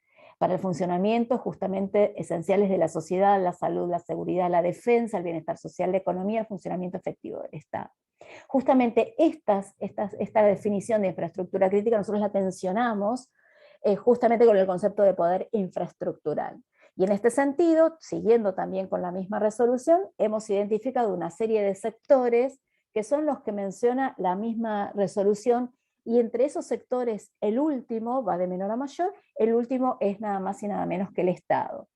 S7: para el funcionamiento justamente esenciales de la sociedad, la salud, la seguridad, la defensa, el bienestar social, la economía, el funcionamiento efectivo del Estado. Justamente esta definición de infraestructura crítica nosotros la tensionamos justamente con el concepto de poder infraestructural. Y en este sentido, siguiendo también con la misma resolución, hemos identificado una serie de sectores que son los que menciona la misma resolución, y entre esos sectores el último, va de menor a mayor, el último es nada más y nada menos que el Estado.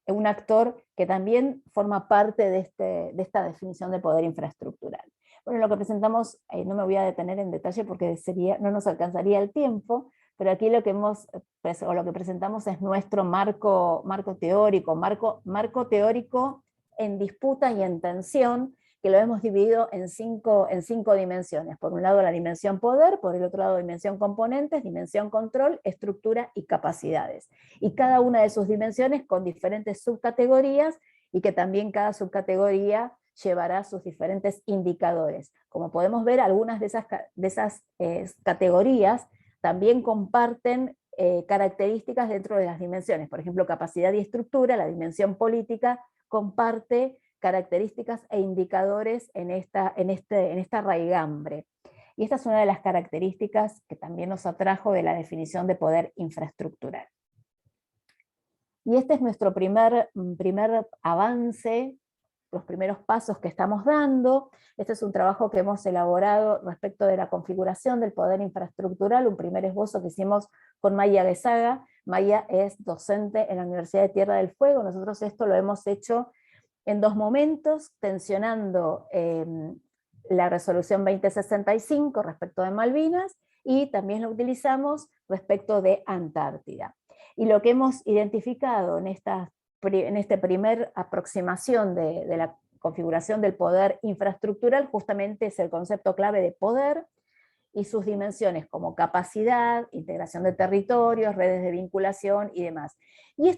S7: Un actor que también forma parte de esta definición de poder infraestructural. Bueno, lo que presentamos, no me voy a detener en detalle porque no nos alcanzaría el tiempo, pero aquí lo que presentamos es nuestro marco teórico, marco teórico en disputa y en tensión, que lo hemos dividido en cinco dimensiones. Por un lado la dimensión poder, por el otro lado dimensión componentes, dimensión control, estructura y capacidades. Y cada una de sus dimensiones con diferentes subcategorías, y que también cada subcategoría llevará sus diferentes indicadores. Como podemos ver, algunas de esas categorías también comparten características dentro de las dimensiones. Por ejemplo, capacidad y estructura, la dimensión política comparte características e indicadores en esta raigambre. Y esta es una de las características que también nos atrajo de la definición de poder infraestructural. Y este es nuestro primer avance, los primeros pasos que estamos dando. Este es un trabajo que hemos elaborado respecto de la configuración del poder infraestructural, un primer esbozo que hicimos con Maya Guezaga. Maya es docente en la Universidad de Tierra del Fuego. Nosotros esto lo hemos hecho en dos momentos, tensionando la resolución 2065 respecto de Malvinas, y también lo utilizamos respecto de Antártida. Y lo que hemos identificado en esta primer aproximación de la configuración del poder infraestructural justamente es el concepto clave de poder y sus dimensiones como capacidad, integración de territorios, redes de vinculación y demás. Y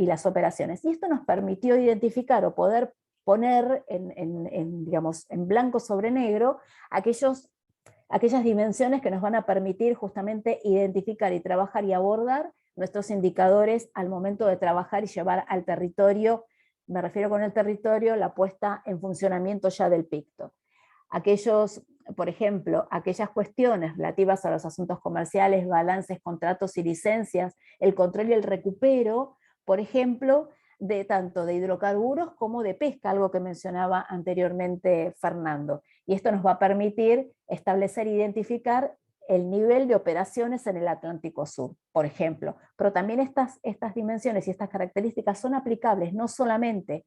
S7: las operaciones. Y esto nos permitió identificar o poder poner en blanco sobre negro aquellas dimensiones que nos van a permitir justamente identificar y trabajar y abordar nuestros indicadores al momento de trabajar y llevar al territorio, me refiero con el territorio, la puesta en funcionamiento ya del PICTO. Por ejemplo, aquellas cuestiones relativas a los asuntos comerciales, balances, contratos y licencias, el control y el recupero, por ejemplo, tanto de hidrocarburos como de pesca, algo que mencionaba anteriormente Fernando. Y esto nos va a permitir establecer e identificar el nivel de operaciones en el Atlántico Sur, por ejemplo. Pero también estas dimensiones y estas características son aplicables no solamente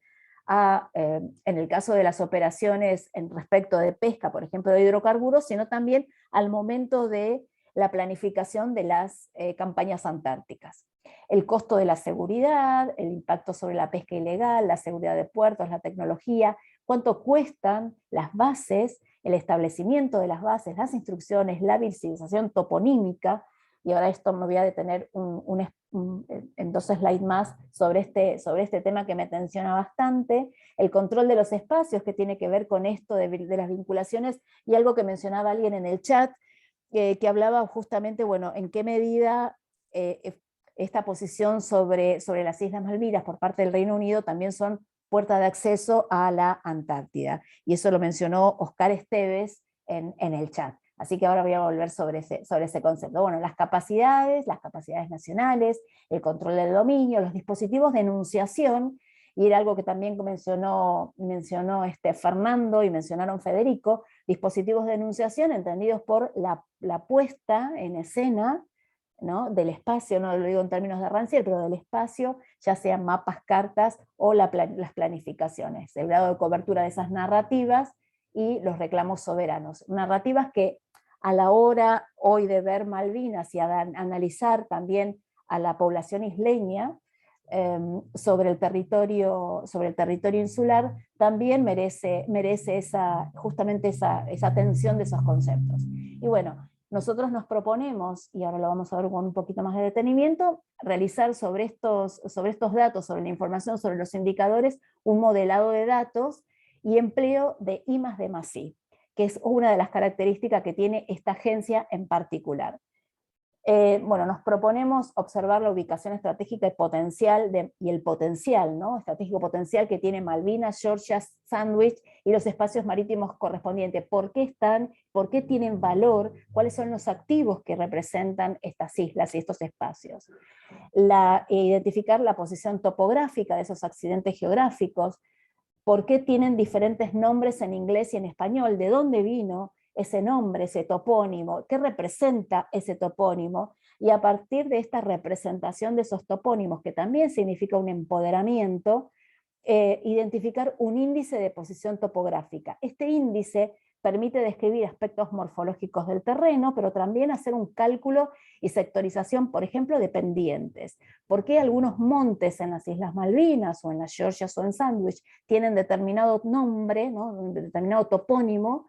S7: en el caso de las operaciones en respecto de pesca, por ejemplo, de hidrocarburos, sino también al momento de la planificación de las campañas antárticas. El costo de la seguridad, el impacto sobre la pesca ilegal, la seguridad de puertos, la tecnología, cuánto cuestan las bases, el establecimiento de las bases, las instrucciones, la visibilización toponímica, y ahora esto me voy a detener en dos slides más sobre este tema que me tensiona bastante, el control de los espacios que tiene que ver con esto de las vinculaciones, y algo que mencionaba alguien en el chat, que hablaba justamente, bueno, en qué medida esta posición sobre las Islas Malvinas por parte del Reino Unido también son puerta de acceso a la Antártida, y eso lo mencionó Oscar Esteves en el chat. Así que ahora voy a volver sobre ese concepto. Bueno, las capacidades nacionales, el control del dominio, los dispositivos de enunciación, y era algo que también mencionó Fernando y mencionaron Federico, dispositivos de enunciación entendidos por la puesta en escena, ¿no?, del espacio, no lo digo en términos de Rancière, pero del espacio, ya sean mapas, cartas o las planificaciones, el grado de cobertura de esas narrativas y los reclamos soberanos. Narrativas que a la hora hoy de ver Malvinas y analizar también a la población isleña sobre el territorio insular, también merece justamente esa atención de esos conceptos. Y bueno, nosotros nos proponemos, y ahora lo vamos a ver con un poquito más de detenimiento, realizar sobre estos datos, sobre la información, sobre los indicadores, un modelado de datos y empleo de I+D+I, que es una de las características que tiene esta agencia en particular. Bueno, nos proponemos observar la ubicación estratégica y el potencial, ¿no? Estratégico potencial que tiene Malvinas, Georgia, Sandwich y los espacios marítimos correspondientes. ¿Por qué están? ¿Por qué tienen valor? ¿Cuáles son los activos que representan estas islas y estos espacios? Identificar la posición topográfica de esos accidentes geográficos. ¿Por qué tienen diferentes nombres en inglés y en español? ¿De dónde vino ese nombre, ese topónimo? ¿Qué representa ese topónimo? Y a partir de esta representación de esos topónimos, que también significa un empoderamiento, identificar un índice de posición topográfica. Este índice permite describir aspectos morfológicos del terreno, pero también hacer un cálculo y sectorización, por ejemplo, de pendientes. ¿Por qué algunos montes en las Islas Malvinas, o en las Georgias o en Sandwich, tienen determinado nombre, ¿no? Un determinado topónimo,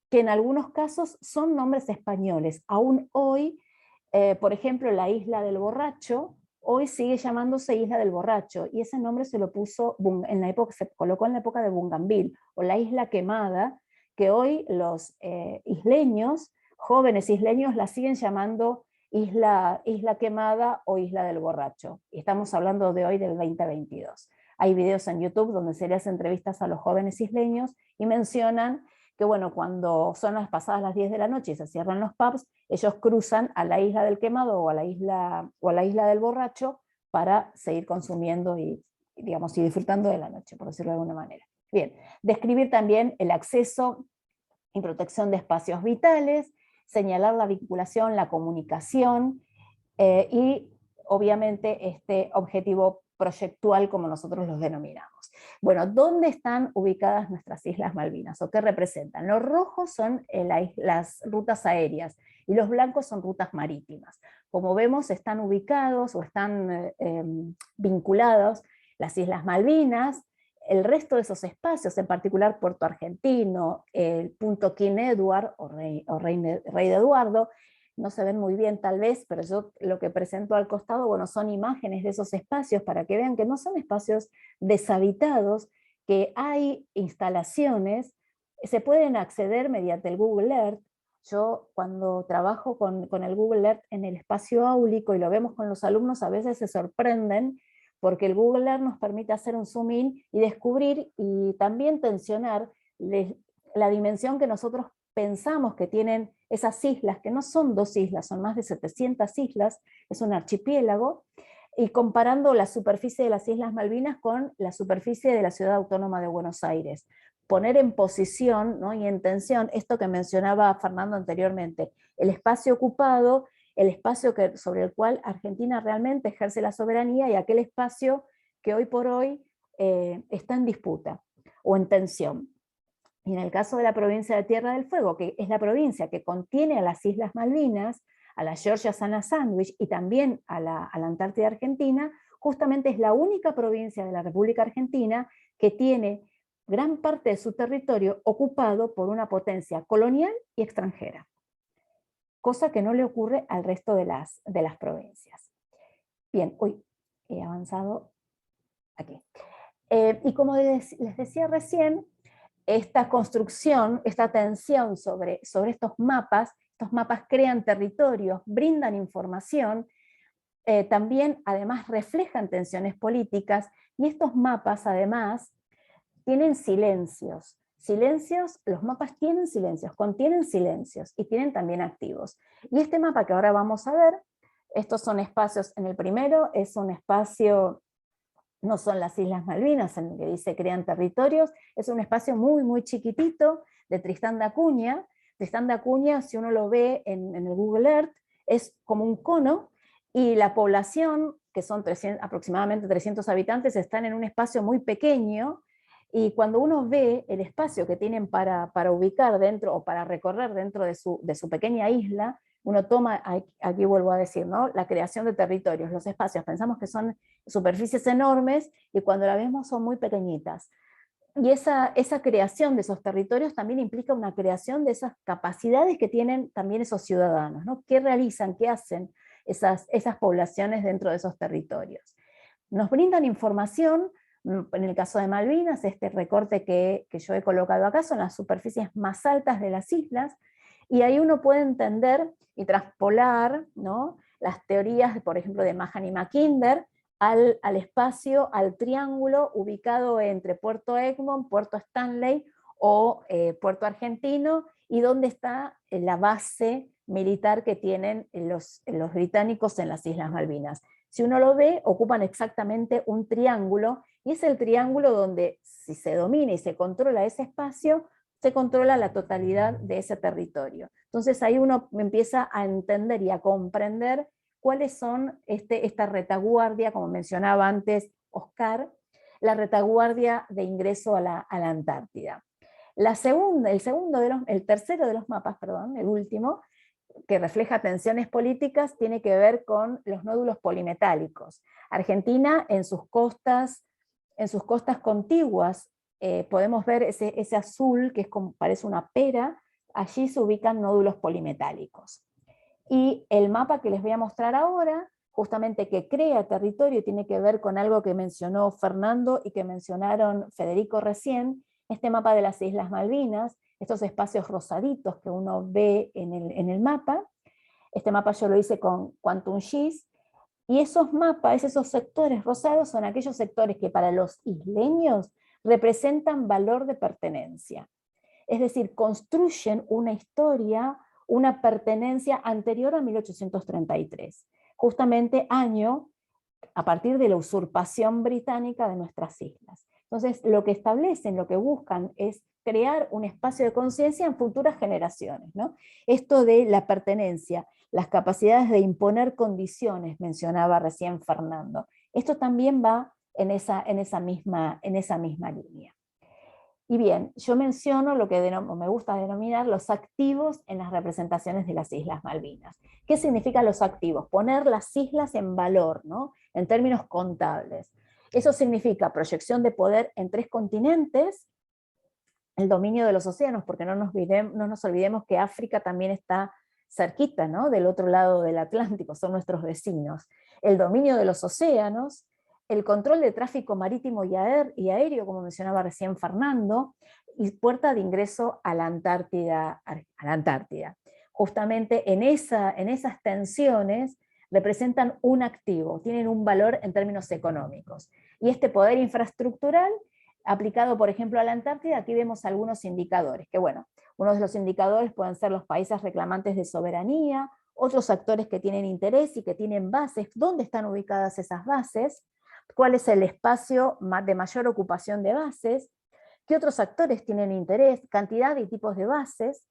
S7: que en algunos casos son nombres españoles? Aún hoy, por ejemplo, la Isla del Borracho, hoy sigue llamándose Isla del Borracho, y ese nombre se lo puso, se colocó en la época de Bougainville, o la Isla Quemada, que hoy los isleños, jóvenes isleños, la siguen llamando Isla Quemada o Isla del Borracho. Y estamos hablando de hoy del 2022. Hay videos en YouTube donde se les hace entrevistas a los jóvenes isleños y mencionan que, bueno, cuando son las pasadas las 10 de la noche y se cierran los pubs, ellos cruzan a la Isla del Quemado o a la Isla del Borracho para seguir consumiendo y, digamos, y disfrutando de la noche, por decirlo de alguna manera. Bien, describir también el acceso y protección de espacios vitales, señalar la vinculación, la comunicación y obviamente este objetivo proyectual, como nosotros los denominamos. Bueno, ¿dónde están ubicadas nuestras Islas Malvinas o qué representan? Los rojos son las rutas aéreas y los blancos son rutas marítimas. Como vemos, están ubicados o están vinculados las Islas Malvinas, el resto de esos espacios, en particular Puerto Argentino, el punto King Edward o Rey de Eduardo, no se ven muy bien tal vez, pero yo lo que presento al costado, bueno, son imágenes de esos espacios para que vean que no son espacios deshabitados, que hay instalaciones, se pueden acceder mediante el Google Earth. Yo cuando trabajo con el Google Earth en el espacio áulico y lo vemos con los alumnos, a veces se sorprenden porque el Google Earth nos permite hacer un zoom in y descubrir y también tensionar la dimensión que nosotros pensamos que tienen esas islas, que no son 2 islas, son más de 700 islas, es un archipiélago, y comparando la superficie de las Islas Malvinas con la superficie de la Ciudad Autónoma de Buenos Aires. Poner en posición, ¿no?, y en tensión esto que mencionaba Fernando anteriormente, el espacio ocupado, el espacio sobre el cual Argentina realmente ejerce la soberanía, y aquel espacio que hoy por hoy está en disputa o en tensión. Y en el caso de la provincia de Tierra del Fuego, que es la provincia que contiene a las Islas Malvinas, a las Georgias and a Sandwich y también a la Antártida Argentina, justamente es la única provincia de la República Argentina que tiene gran parte de su territorio ocupado por una potencia colonial y extranjera, cosa que no le ocurre al resto de las provincias. Bien, he avanzado aquí. Y como les decía recién, esta construcción, esta tensión sobre estos mapas crean territorios, brindan información, también además reflejan tensiones políticas, y estos mapas además tienen silencios. Los mapas tienen silencios, contienen silencios y tienen también activos. Y este mapa que ahora vamos a ver, estos son espacios, en el primero es un espacio, no son las Islas Malvinas, en el que dice crean territorios, es un espacio muy, muy chiquitito de Tristán da Cunha. Tristán da Cunha, si uno lo ve en el Google Earth, es como un cono, y la población, que son aproximadamente 300 habitantes, están en un espacio muy pequeño, y cuando uno ve el espacio que tienen para ubicar dentro, o para recorrer dentro de su pequeña isla, uno toma, aquí vuelvo a decir, ¿no?, la creación de territorios, los espacios, pensamos que son superficies enormes, y cuando la vemos son muy pequeñitas. Y esa creación de esos territorios también implica una creación de esas capacidades que tienen también esos ciudadanos, ¿no? ¿Qué realizan, qué hacen esas poblaciones dentro de esos territorios? Nos brindan información. En el caso de Malvinas, este recorte que yo he colocado acá son las superficies más altas de las islas, y ahí uno puede entender y traspolar, ¿no?, las teorías, por ejemplo, de Mahan y Mackinder, al espacio, al triángulo ubicado entre Puerto Egmont, Puerto Stanley o Puerto Argentino, y dónde está la base militar que tienen los británicos en las Islas Malvinas. Si uno lo ve, ocupan exactamente un triángulo, y es el triángulo donde, si se domina y se controla ese espacio, se controla la totalidad de ese territorio. Entonces ahí uno empieza a entender y a comprender cuáles son esta retaguardia, como mencionaba antes Oscar, la retaguardia de ingreso a la Antártida. El tercero de los mapas, perdón, el último, que refleja tensiones políticas, tiene que ver con los nódulos polimetálicos. Argentina, en sus costas contiguas, podemos ver ese azul, que es como, parece una pera, allí se ubican nódulos polimetálicos. Y el mapa que les voy a mostrar ahora, justamente que crea territorio, tiene que ver con algo que mencionó Fernando y que mencionaron Federico recién, este mapa de las Islas Malvinas, estos espacios rosaditos que uno ve en el mapa. Este mapa yo lo hice con QuantumGIS, y esos mapas, esos sectores rosados, son aquellos sectores que para los isleños representan valor de pertenencia. Es decir, construyen una historia, una pertenencia anterior a 1833, justamente año a partir de la usurpación británica de nuestras islas. Entonces, lo que establecen, lo que buscan es crear un espacio de conciencia en futuras generaciones, ¿no? Esto de la pertenencia, las capacidades de imponer condiciones, mencionaba recién Fernando. Esto también va en esa misma línea. Y bien, yo menciono lo que me gusta denominar los activos en las representaciones de las Islas Malvinas. ¿Qué significan los activos? Poner las islas en valor, ¿no? En términos contables. Eso significa proyección de poder en 3 continentes, el dominio de los océanos, porque no nos olvidemos que África también está cerquita, ¿no? Del otro lado del Atlántico, son nuestros vecinos. El dominio de los océanos, el control de tráfico marítimo y aéreo, como mencionaba recién Fernando, y puerta de ingreso a la Antártida. Justamente en esas tensiones representan un activo, tienen un valor en términos económicos. Y este poder infraestructural, aplicado por ejemplo a la Antártida, aquí vemos algunos indicadores, que bueno, uno de los indicadores pueden ser los países reclamantes de soberanía, otros actores que tienen interés y que tienen bases, dónde están ubicadas esas bases, cuál es el espacio de mayor ocupación de bases, qué otros actores tienen interés, cantidad y tipos de bases,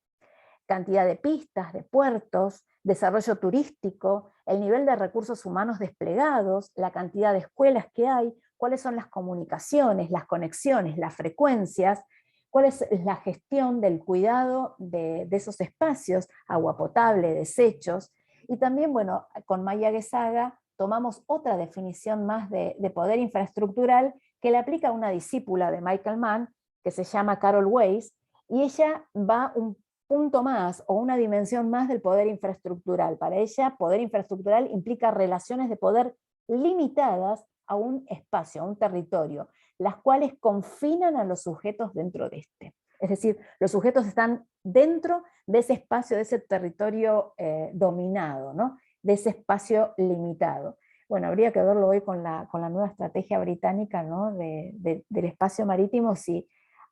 S7: cantidad de pistas, de puertos, desarrollo turístico, el nivel de recursos humanos desplegados, la cantidad de escuelas que hay, cuáles son las comunicaciones, las conexiones, las frecuencias, cuál es la gestión del cuidado de esos espacios, agua potable, desechos, y también, bueno, con Maya Guezaga tomamos otra definición más de poder infraestructural que le aplica a una discípula de Michael Mann, que se llama Carol Weiss, y ella va un punto más o una dimensión más del poder infraestructural. Para ella, poder infraestructural implica relaciones de poder limitadas a un espacio, a un territorio, las cuales confinan a los sujetos dentro de este. Es decir, los sujetos están dentro de ese espacio, de ese territorio dominado, ¿no? De ese espacio limitado. Bueno, habría que verlo hoy con la nueva estrategia británica, ¿no? del espacio marítimo, si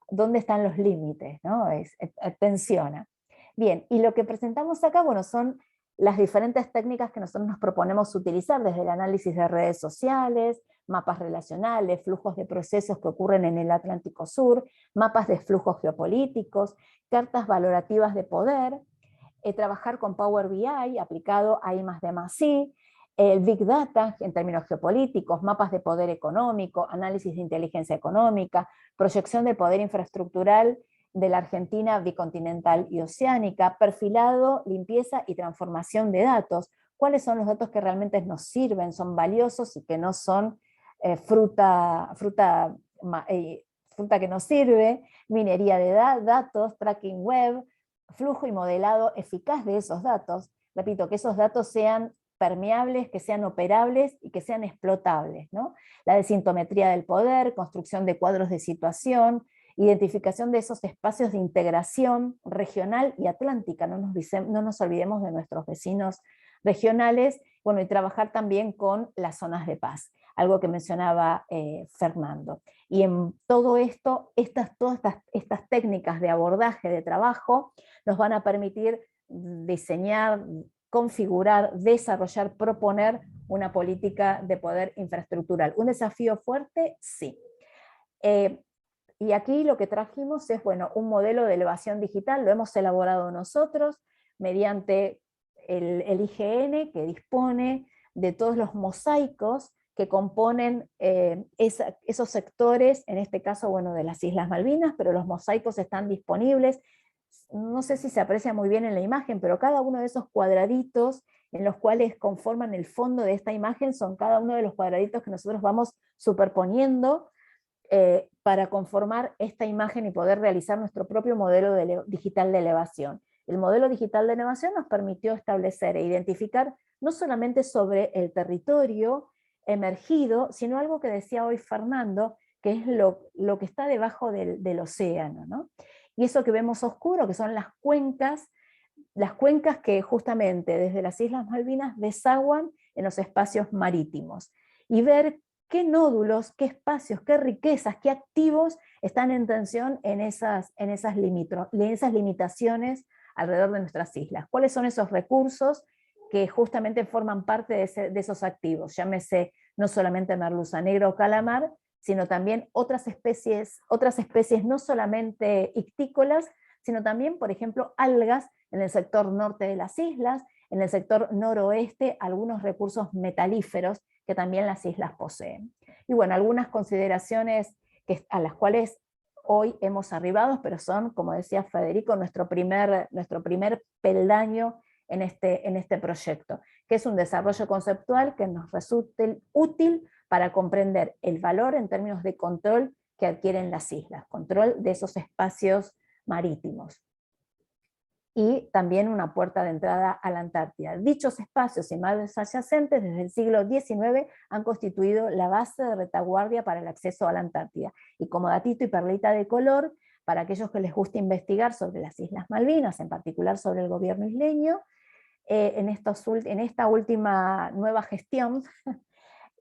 S7: dónde están los límites, ¿no? Tensiona. Bien, y lo que presentamos acá, bueno, son las diferentes técnicas que nosotros nos proponemos utilizar, desde el análisis de redes sociales, mapas relacionales, flujos de procesos que ocurren en el Atlántico Sur, mapas de flujos geopolíticos, cartas valorativas de poder, trabajar con Power BI aplicado a I+D+I, el Big Data en términos geopolíticos, mapas de poder económico, análisis de inteligencia económica, proyección del poder infraestructural de la Argentina bicontinental y oceánica, perfilado, limpieza y transformación de datos. ¿Cuáles son los datos que realmente nos sirven, son valiosos y que no son fruta que nos sirve? Minería de datos, tracking web, flujo y modelado eficaz de esos datos. Repito, que esos datos sean permeables, que sean operables y que sean explotables, ¿no? La desintometría del poder, construcción de cuadros de situación, identificación de esos espacios de integración regional y atlántica, no nos olvidemos de nuestros vecinos regionales, Bueno, y trabajar también con las zonas de paz, algo que mencionaba Fernando. Y en todo esto, todas estas técnicas de abordaje de trabajo nos van a permitir diseñar, configurar, desarrollar, proponer una política de poder infraestructural. ¿Un desafío fuerte? Sí. Y aquí lo que trajimos es, bueno, un modelo de elevación digital, lo hemos elaborado nosotros mediante el IGN, que dispone de todos los mosaicos que componen esos sectores, en este caso, bueno, de las Islas Malvinas, pero los mosaicos están disponibles. No sé si se aprecia muy bien en la imagen, pero cada uno de esos cuadraditos en los cuales conforman el fondo de esta imagen son cada uno de los cuadraditos que nosotros vamos superponiendo para conformar esta imagen y poder realizar nuestro propio modelo digital de elevación. El modelo digital de elevación nos permitió establecer e identificar no solamente sobre el territorio emergido, sino algo que decía hoy Fernando, que es lo que está debajo del océano, ¿no? Y eso que vemos oscuro, que son las cuencas que justamente desde las Islas Malvinas desaguan en los espacios marítimos. Y ver qué nódulos, qué espacios, qué riquezas, qué activos están en tensión en esas limitaciones alrededor de nuestras islas. ¿Cuáles son esos recursos que justamente forman parte de esos activos? Llámese no solamente merluza negra o calamar, sino también otras especies no solamente ictícolas, sino también, por ejemplo, algas en el sector norte de las islas, en el sector noroeste, algunos recursos metalíferos que también las islas poseen. Y bueno, algunas consideraciones a las cuales hoy hemos arribado, pero son, como decía Federico, nuestro primer peldaño en este proyecto, que es un desarrollo conceptual que nos resulte útil para comprender el valor en términos de control que adquieren las islas, control de esos espacios marítimos. Y también una puerta de entrada a la Antártida. Dichos espacios y mares adyacentes desde el siglo XIX han constituido la base de retaguardia para el acceso a la Antártida. Y como datito y perlita de color, para aquellos que les guste investigar sobre las Islas Malvinas, en particular sobre el gobierno isleño, en esta última nueva gestión,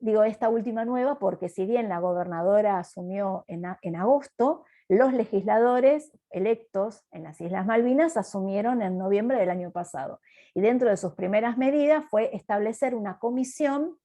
S7: digo esta última nueva porque si bien la gobernadora asumió en agosto, los legisladores electos en las Islas Malvinas asumieron en noviembre del año pasado. Y dentro de sus primeras medidas fue establecer una comisión.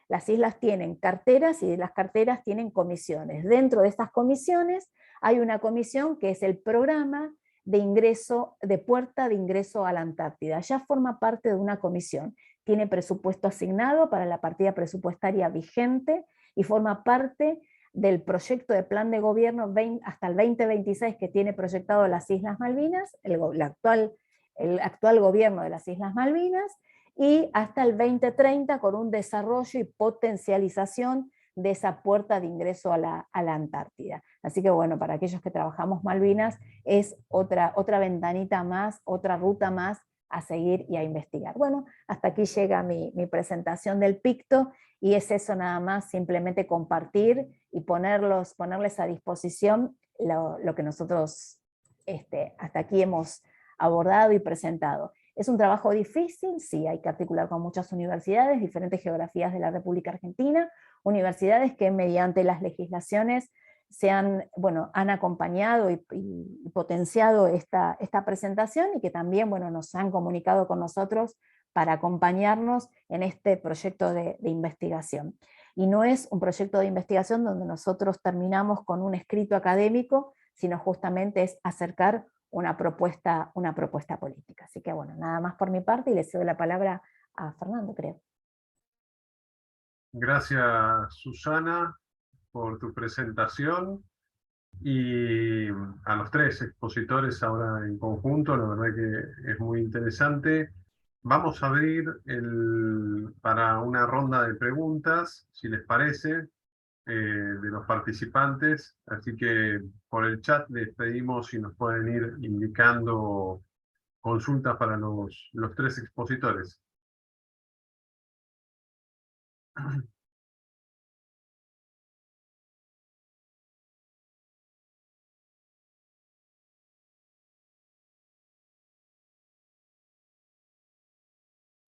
S7: Las islas tienen carteras y las carteras tienen comisiones. Dentro de estas comisiones hay una comisión que es el programa de puerta de ingreso a la Antártida. Ya forma parte de una comisión. Tiene presupuesto asignado para la partida presupuestaria vigente y forma parte del proyecto de plan de gobierno hasta el 2026 que tiene proyectado las Islas Malvinas, el actual gobierno de las Islas Malvinas, y hasta el 2030 con un desarrollo y potencialización de esa puerta de ingreso a la Antártida. Así que bueno, para aquellos que trabajamos Malvinas es otra ventanita más, otra ruta más a seguir y a investigar. Bueno, hasta aquí llega mi presentación del picto, y es eso nada más, simplemente compartir y ponerles a disposición lo que nosotros hasta aquí hemos abordado y presentado. ¿Es un trabajo difícil? Sí, hay que articular con muchas universidades, diferentes geografías de la República Argentina, universidades que mediante las legislaciones han acompañado y potenciado esta presentación, y que también nos han comunicado con nosotros para acompañarnos en este proyecto de investigación. Y no es un proyecto de investigación donde nosotros terminamos con un escrito académico, sino justamente es acercar una propuesta política. Así que bueno, nada más por mi parte, y le cedo la palabra a Fernando, creo.
S3: Gracias, Susana, por tu presentación, y a los tres expositores ahora en conjunto, la verdad que es muy interesante. Vamos a abrir para una ronda de preguntas, si les parece, de los participantes, así que por el chat les pedimos si nos pueden ir indicando consultas para los tres expositores.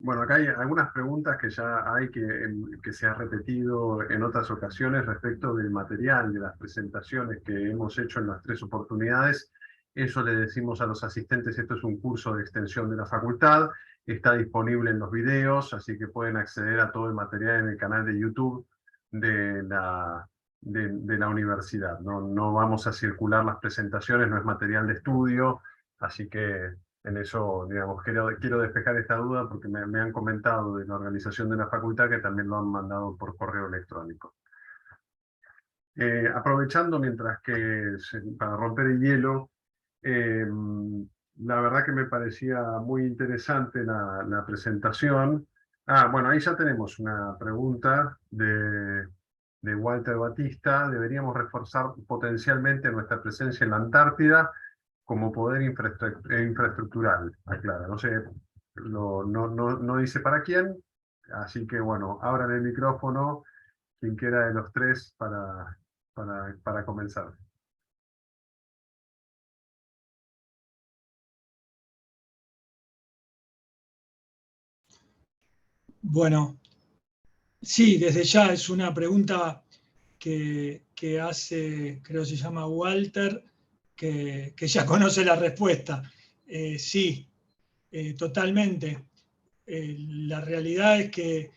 S3: Bueno, acá hay algunas preguntas que ya hay que se ha repetido en otras ocasiones respecto del material, de las presentaciones que hemos hecho en las 3 oportunidades. Eso le decimos a los asistentes, esto es un curso de extensión de la facultad, está disponible en los videos, así que pueden acceder a todo el material en el canal de YouTube de la universidad. No vamos a circular las presentaciones, no es material de estudio, así que en eso, digamos, quiero despejar esta duda porque me han comentado de la organización de la facultad que también lo han mandado por correo electrónico. Aprovechando mientras que, para romper el hielo, la verdad que me parecía muy interesante la presentación. Bueno, ahí ya tenemos una pregunta de Walter Batista. Deberíamos reforzar potencialmente nuestra presencia en la Antártida como poder infraestructural, aclara. No sé, no dice para quién, así que bueno, abran el micrófono, quien quiera de los 3 para comenzar.
S4: Bueno, sí, desde ya es una pregunta que hace, creo que se llama Walter, que ya conoce la respuesta. Sí, totalmente. La realidad es que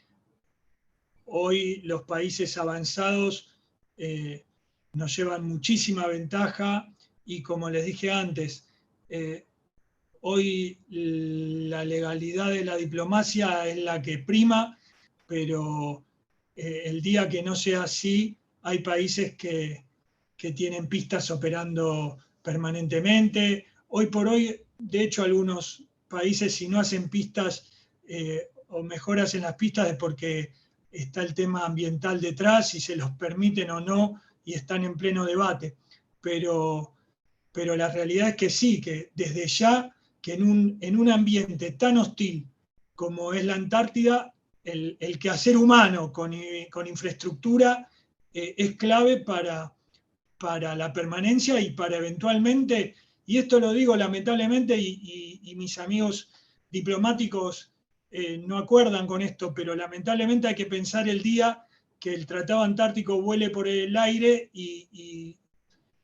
S4: hoy los países avanzados nos llevan muchísima ventaja y como les dije antes, hoy la legalidad de la diplomacia es la que prima, pero el día que no sea así, hay países que tienen pistas operando permanentemente. Hoy por hoy, de hecho, algunos países si no hacen pistas o mejoras en las pistas es porque está el tema ambiental detrás, si se los permiten o no, y están en pleno debate. Pero la realidad es que sí, que desde ya, que en un ambiente tan hostil como es la Antártida, el quehacer humano con infraestructura es clave para la permanencia y para eventualmente, y esto lo digo lamentablemente, y mis amigos diplomáticos no acuerdan con esto, pero lamentablemente hay que pensar el día que el Tratado Antártico vuele por el aire y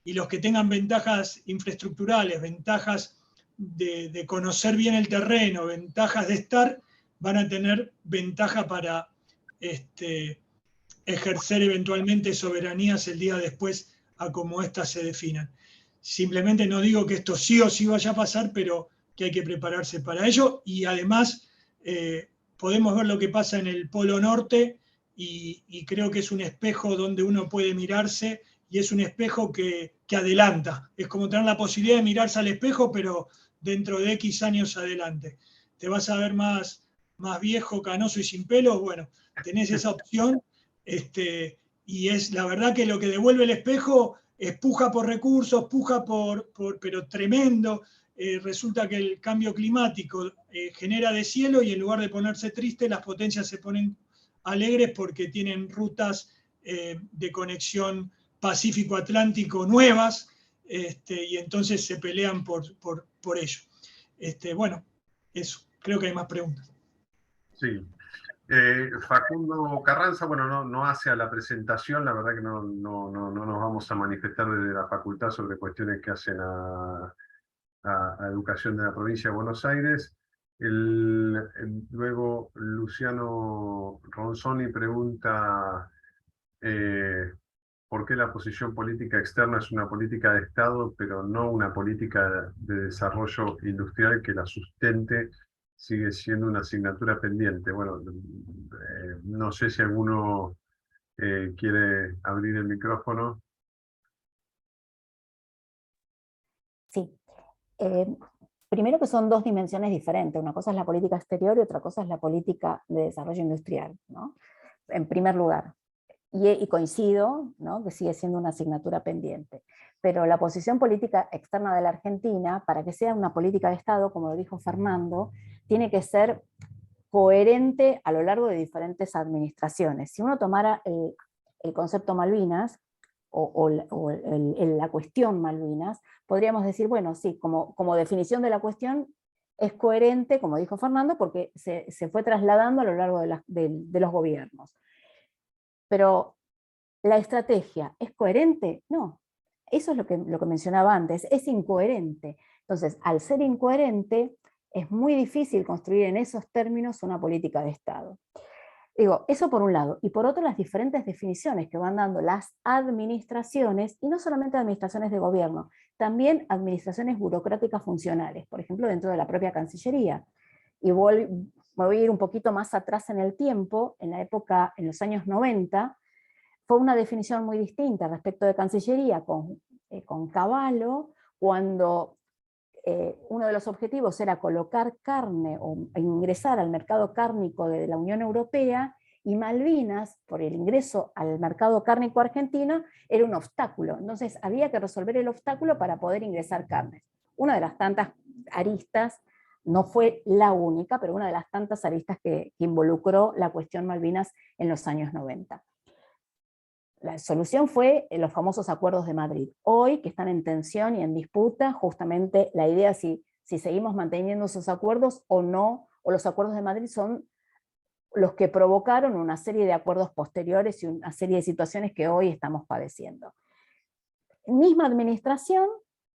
S4: los que tengan ventajas infraestructurales, ventajas de conocer bien el terreno, ventajas de estar, van a tener ventaja para ejercer eventualmente soberanías el día después a como éstas se definan. Simplemente no digo que esto sí o sí vaya a pasar, pero que hay que prepararse para ello y además podemos ver lo que pasa en el Polo Norte y creo que es un espejo donde uno puede mirarse y es un espejo que adelanta. Es como tener la posibilidad de mirarse al espejo, pero dentro de X años adelante. ¿Te vas a ver más viejo, canoso y sin pelos? Bueno, tenés esa opción. Y es la verdad que lo que devuelve el espejo es puja por recursos, puja pero tremendo. Resulta que el cambio climático genera deshielo y en lugar de ponerse triste, las potencias se ponen alegres porque tienen rutas de conexión Pacífico-Atlántico nuevas, y entonces se pelean por ello. Bueno, eso. Creo que hay más preguntas.
S3: Sí. Facundo Carranza, bueno, no hace a la presentación, la verdad que no nos vamos a manifestar desde la facultad sobre cuestiones que hacen a Educación de la provincia de Buenos Aires. Luego Luciano Ronzoni pregunta por qué la posición política externa es una política de Estado, pero no una política de desarrollo industrial que la sustente, sigue siendo una asignatura pendiente. Bueno, no sé si alguno quiere abrir el micrófono.
S7: Sí. Primero que son 2 dimensiones diferentes. Una cosa es la política exterior y otra cosa es la política de desarrollo industrial, ¿no? En primer lugar. Y coincido, ¿no?, que sigue siendo una asignatura pendiente. Pero la posición política externa de la Argentina, para que sea una política de Estado, como lo dijo Fernando, tiene que ser coherente a lo largo de diferentes administraciones. Si uno tomara el concepto Malvinas, o la cuestión Malvinas, podríamos decir, bueno, sí, como definición de la cuestión, es coherente, como dijo Fernando, porque se fue trasladando a lo largo de los gobiernos. Pero ¿la estrategia es coherente? No. Eso es lo que mencionaba antes, es incoherente. Entonces, al ser incoherente, es muy difícil construir en esos términos una política de Estado. Digo, eso por un lado. Y por otro, las diferentes definiciones que van dando las administraciones, y no solamente administraciones de gobierno, también administraciones burocráticas funcionales, por ejemplo, dentro de la propia Cancillería. Y me voy a ir un poquito más atrás en el tiempo, en la época, en los años 90, fue una definición muy distinta respecto de Cancillería con Cavallo, cuando uno de los objetivos era colocar carne o ingresar al mercado cárnico de la Unión Europea, y Malvinas, por el ingreso al mercado cárnico argentino, era un obstáculo. Entonces había que resolver el obstáculo para poder ingresar carnes. Una de las tantas aristas, no fue la única, pero una de las tantas aristas que involucró la cuestión Malvinas en los años 90. La solución fue los famosos acuerdos de Madrid. Hoy, que están en tensión y en disputa, justamente la idea es si seguimos manteniendo esos acuerdos o no, o los acuerdos de Madrid son los que provocaron una serie de acuerdos posteriores y una serie de situaciones que hoy estamos padeciendo. Misma administración,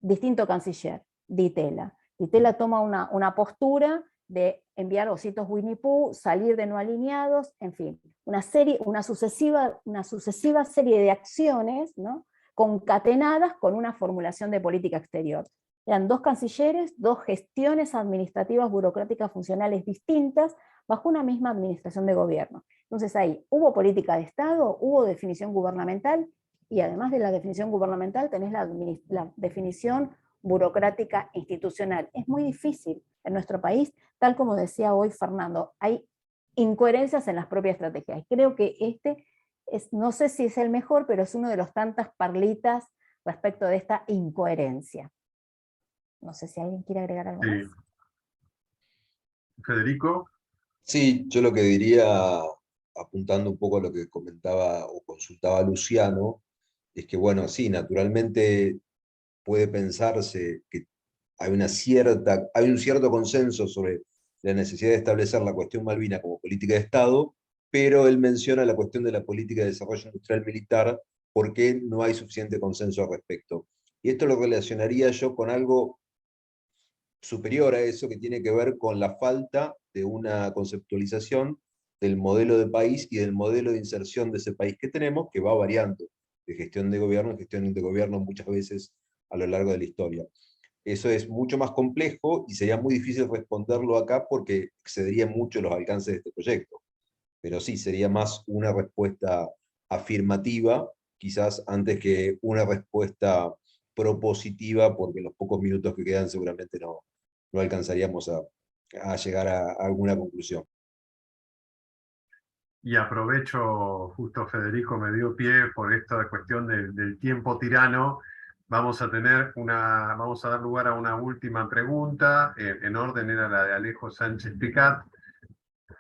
S7: distinto canciller, Di Tella. Di Tella toma una postura de enviar ositos Winnie Pooh, salir de no alineados, en fin, una sucesiva serie de acciones, ¿no?, concatenadas con una formulación de política exterior. Eran dos cancilleres, dos gestiones administrativas burocráticas funcionales distintas bajo una misma administración de gobierno. Entonces ahí hubo política de Estado, hubo definición gubernamental, y además de la definición gubernamental tenés la definición burocrática institucional. Es muy difícil en nuestro país, tal como decía hoy Fernando, hay incoherencias en las propias estrategias. Creo que no sé si es el mejor, pero es uno de los tantas perlitas respecto de esta incoherencia. No sé si alguien quiere agregar algo más.
S3: Federico.
S5: Sí, yo lo que diría, apuntando un poco a lo que comentaba o consultaba Luciano, es que, bueno, sí, naturalmente puede pensarse que hay un cierto consenso sobre la necesidad de establecer la cuestión Malvina como política de Estado, pero él menciona la cuestión de la política de desarrollo industrial militar porque no hay suficiente consenso al respecto. Y esto lo relacionaría yo con algo superior a eso, que tiene que ver con la falta de una conceptualización del modelo de país y del modelo de inserción de ese país que tenemos, que va variando de gestión de gobierno en gestión de gobierno muchas veces a lo largo de la historia. Eso es mucho más complejo y sería muy difícil responderlo acá porque excedería mucho los alcances de este proyecto. Pero sí, sería más una respuesta afirmativa, quizás antes que una respuesta propositiva, porque en los pocos minutos que quedan seguramente no alcanzaríamos a llegar a alguna conclusión.
S3: Y aprovecho, justo Federico me dio pie por esta cuestión del tiempo tirano. Vamos a dar lugar a una última pregunta. En orden era la de Alejo Sánchez Picat,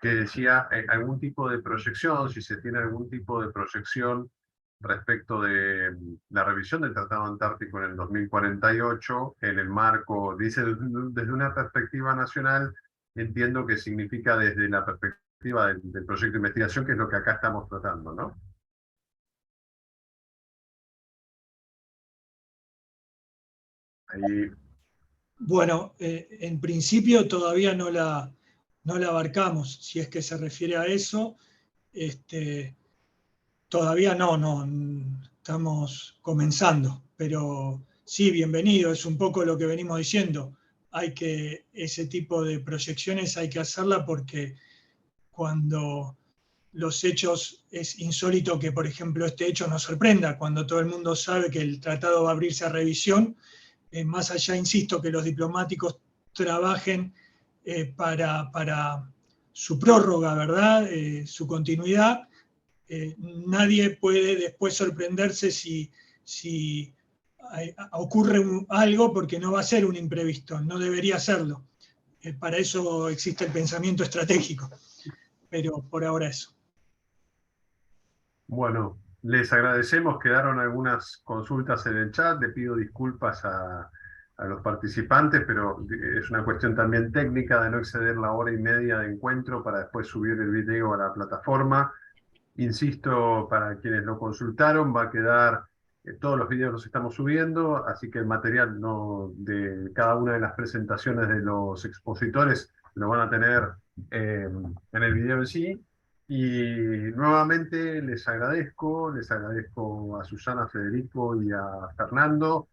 S3: que decía algún tipo de proyección, si se tiene algún tipo de proyección respecto de la revisión del Tratado Antártico en el 2048, en el marco, dice, desde una perspectiva nacional, entiendo que significa desde la perspectiva del proyecto de investigación, que es lo que acá estamos tratando, ¿no? Ahí.
S4: Bueno, en principio todavía no la abarcamos, si es que se refiere a eso. Todavía no, estamos comenzando, pero sí, bienvenido, es un poco lo que venimos diciendo. Ese tipo de proyecciones hay que hacerla porque cuando los hechos, es insólito que, por ejemplo, este hecho nos sorprenda, cuando todo el mundo sabe que el tratado va a abrirse a revisión, más allá, insisto, que los diplomáticos trabajen para su prórroga, ¿verdad? Su continuidad. Nadie puede después sorprenderse si ocurre algo, porque no va a ser un imprevisto, no debería serlo. Para eso existe el pensamiento estratégico, pero por ahora eso.
S3: Bueno, les agradecemos, quedaron algunas consultas en el chat, le pido disculpas a a los participantes, pero es una cuestión también técnica de no exceder la hora y media de encuentro para después subir el video a la plataforma. Insisto, para quienes lo consultaron, va a quedar, todos los videos los estamos subiendo, así que el material de cada una de las presentaciones de los expositores lo van a tener en el video en sí. Y nuevamente les agradezco a Susana, a Federico y a Fernando,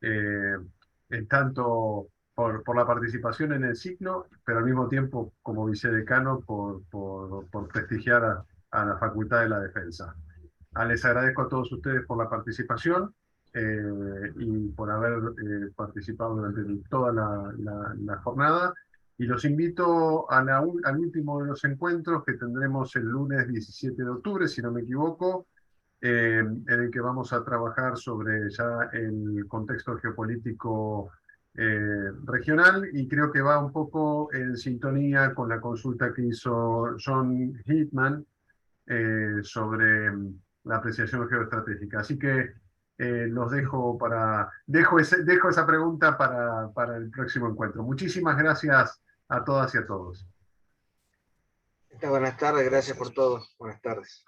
S3: en tanto por la participación en el ciclo, pero al mismo tiempo como vicedecano por prestigiar a la Facultad de la Defensa. Les agradezco a todos ustedes por la participación y por haber participado durante toda la jornada. Y los invito al último de los encuentros que tendremos el lunes 17 de octubre, si no me equivoco, en el que vamos a trabajar sobre ya el contexto geopolítico regional, y creo que va un poco en sintonía con la consulta que hizo John Hitman sobre la apreciación geoestratégica. Así que los dejo dejo esa pregunta para el próximo encuentro. Muchísimas gracias a todas y a todos.
S8: Buenas tardes, gracias por todo. Buenas tardes.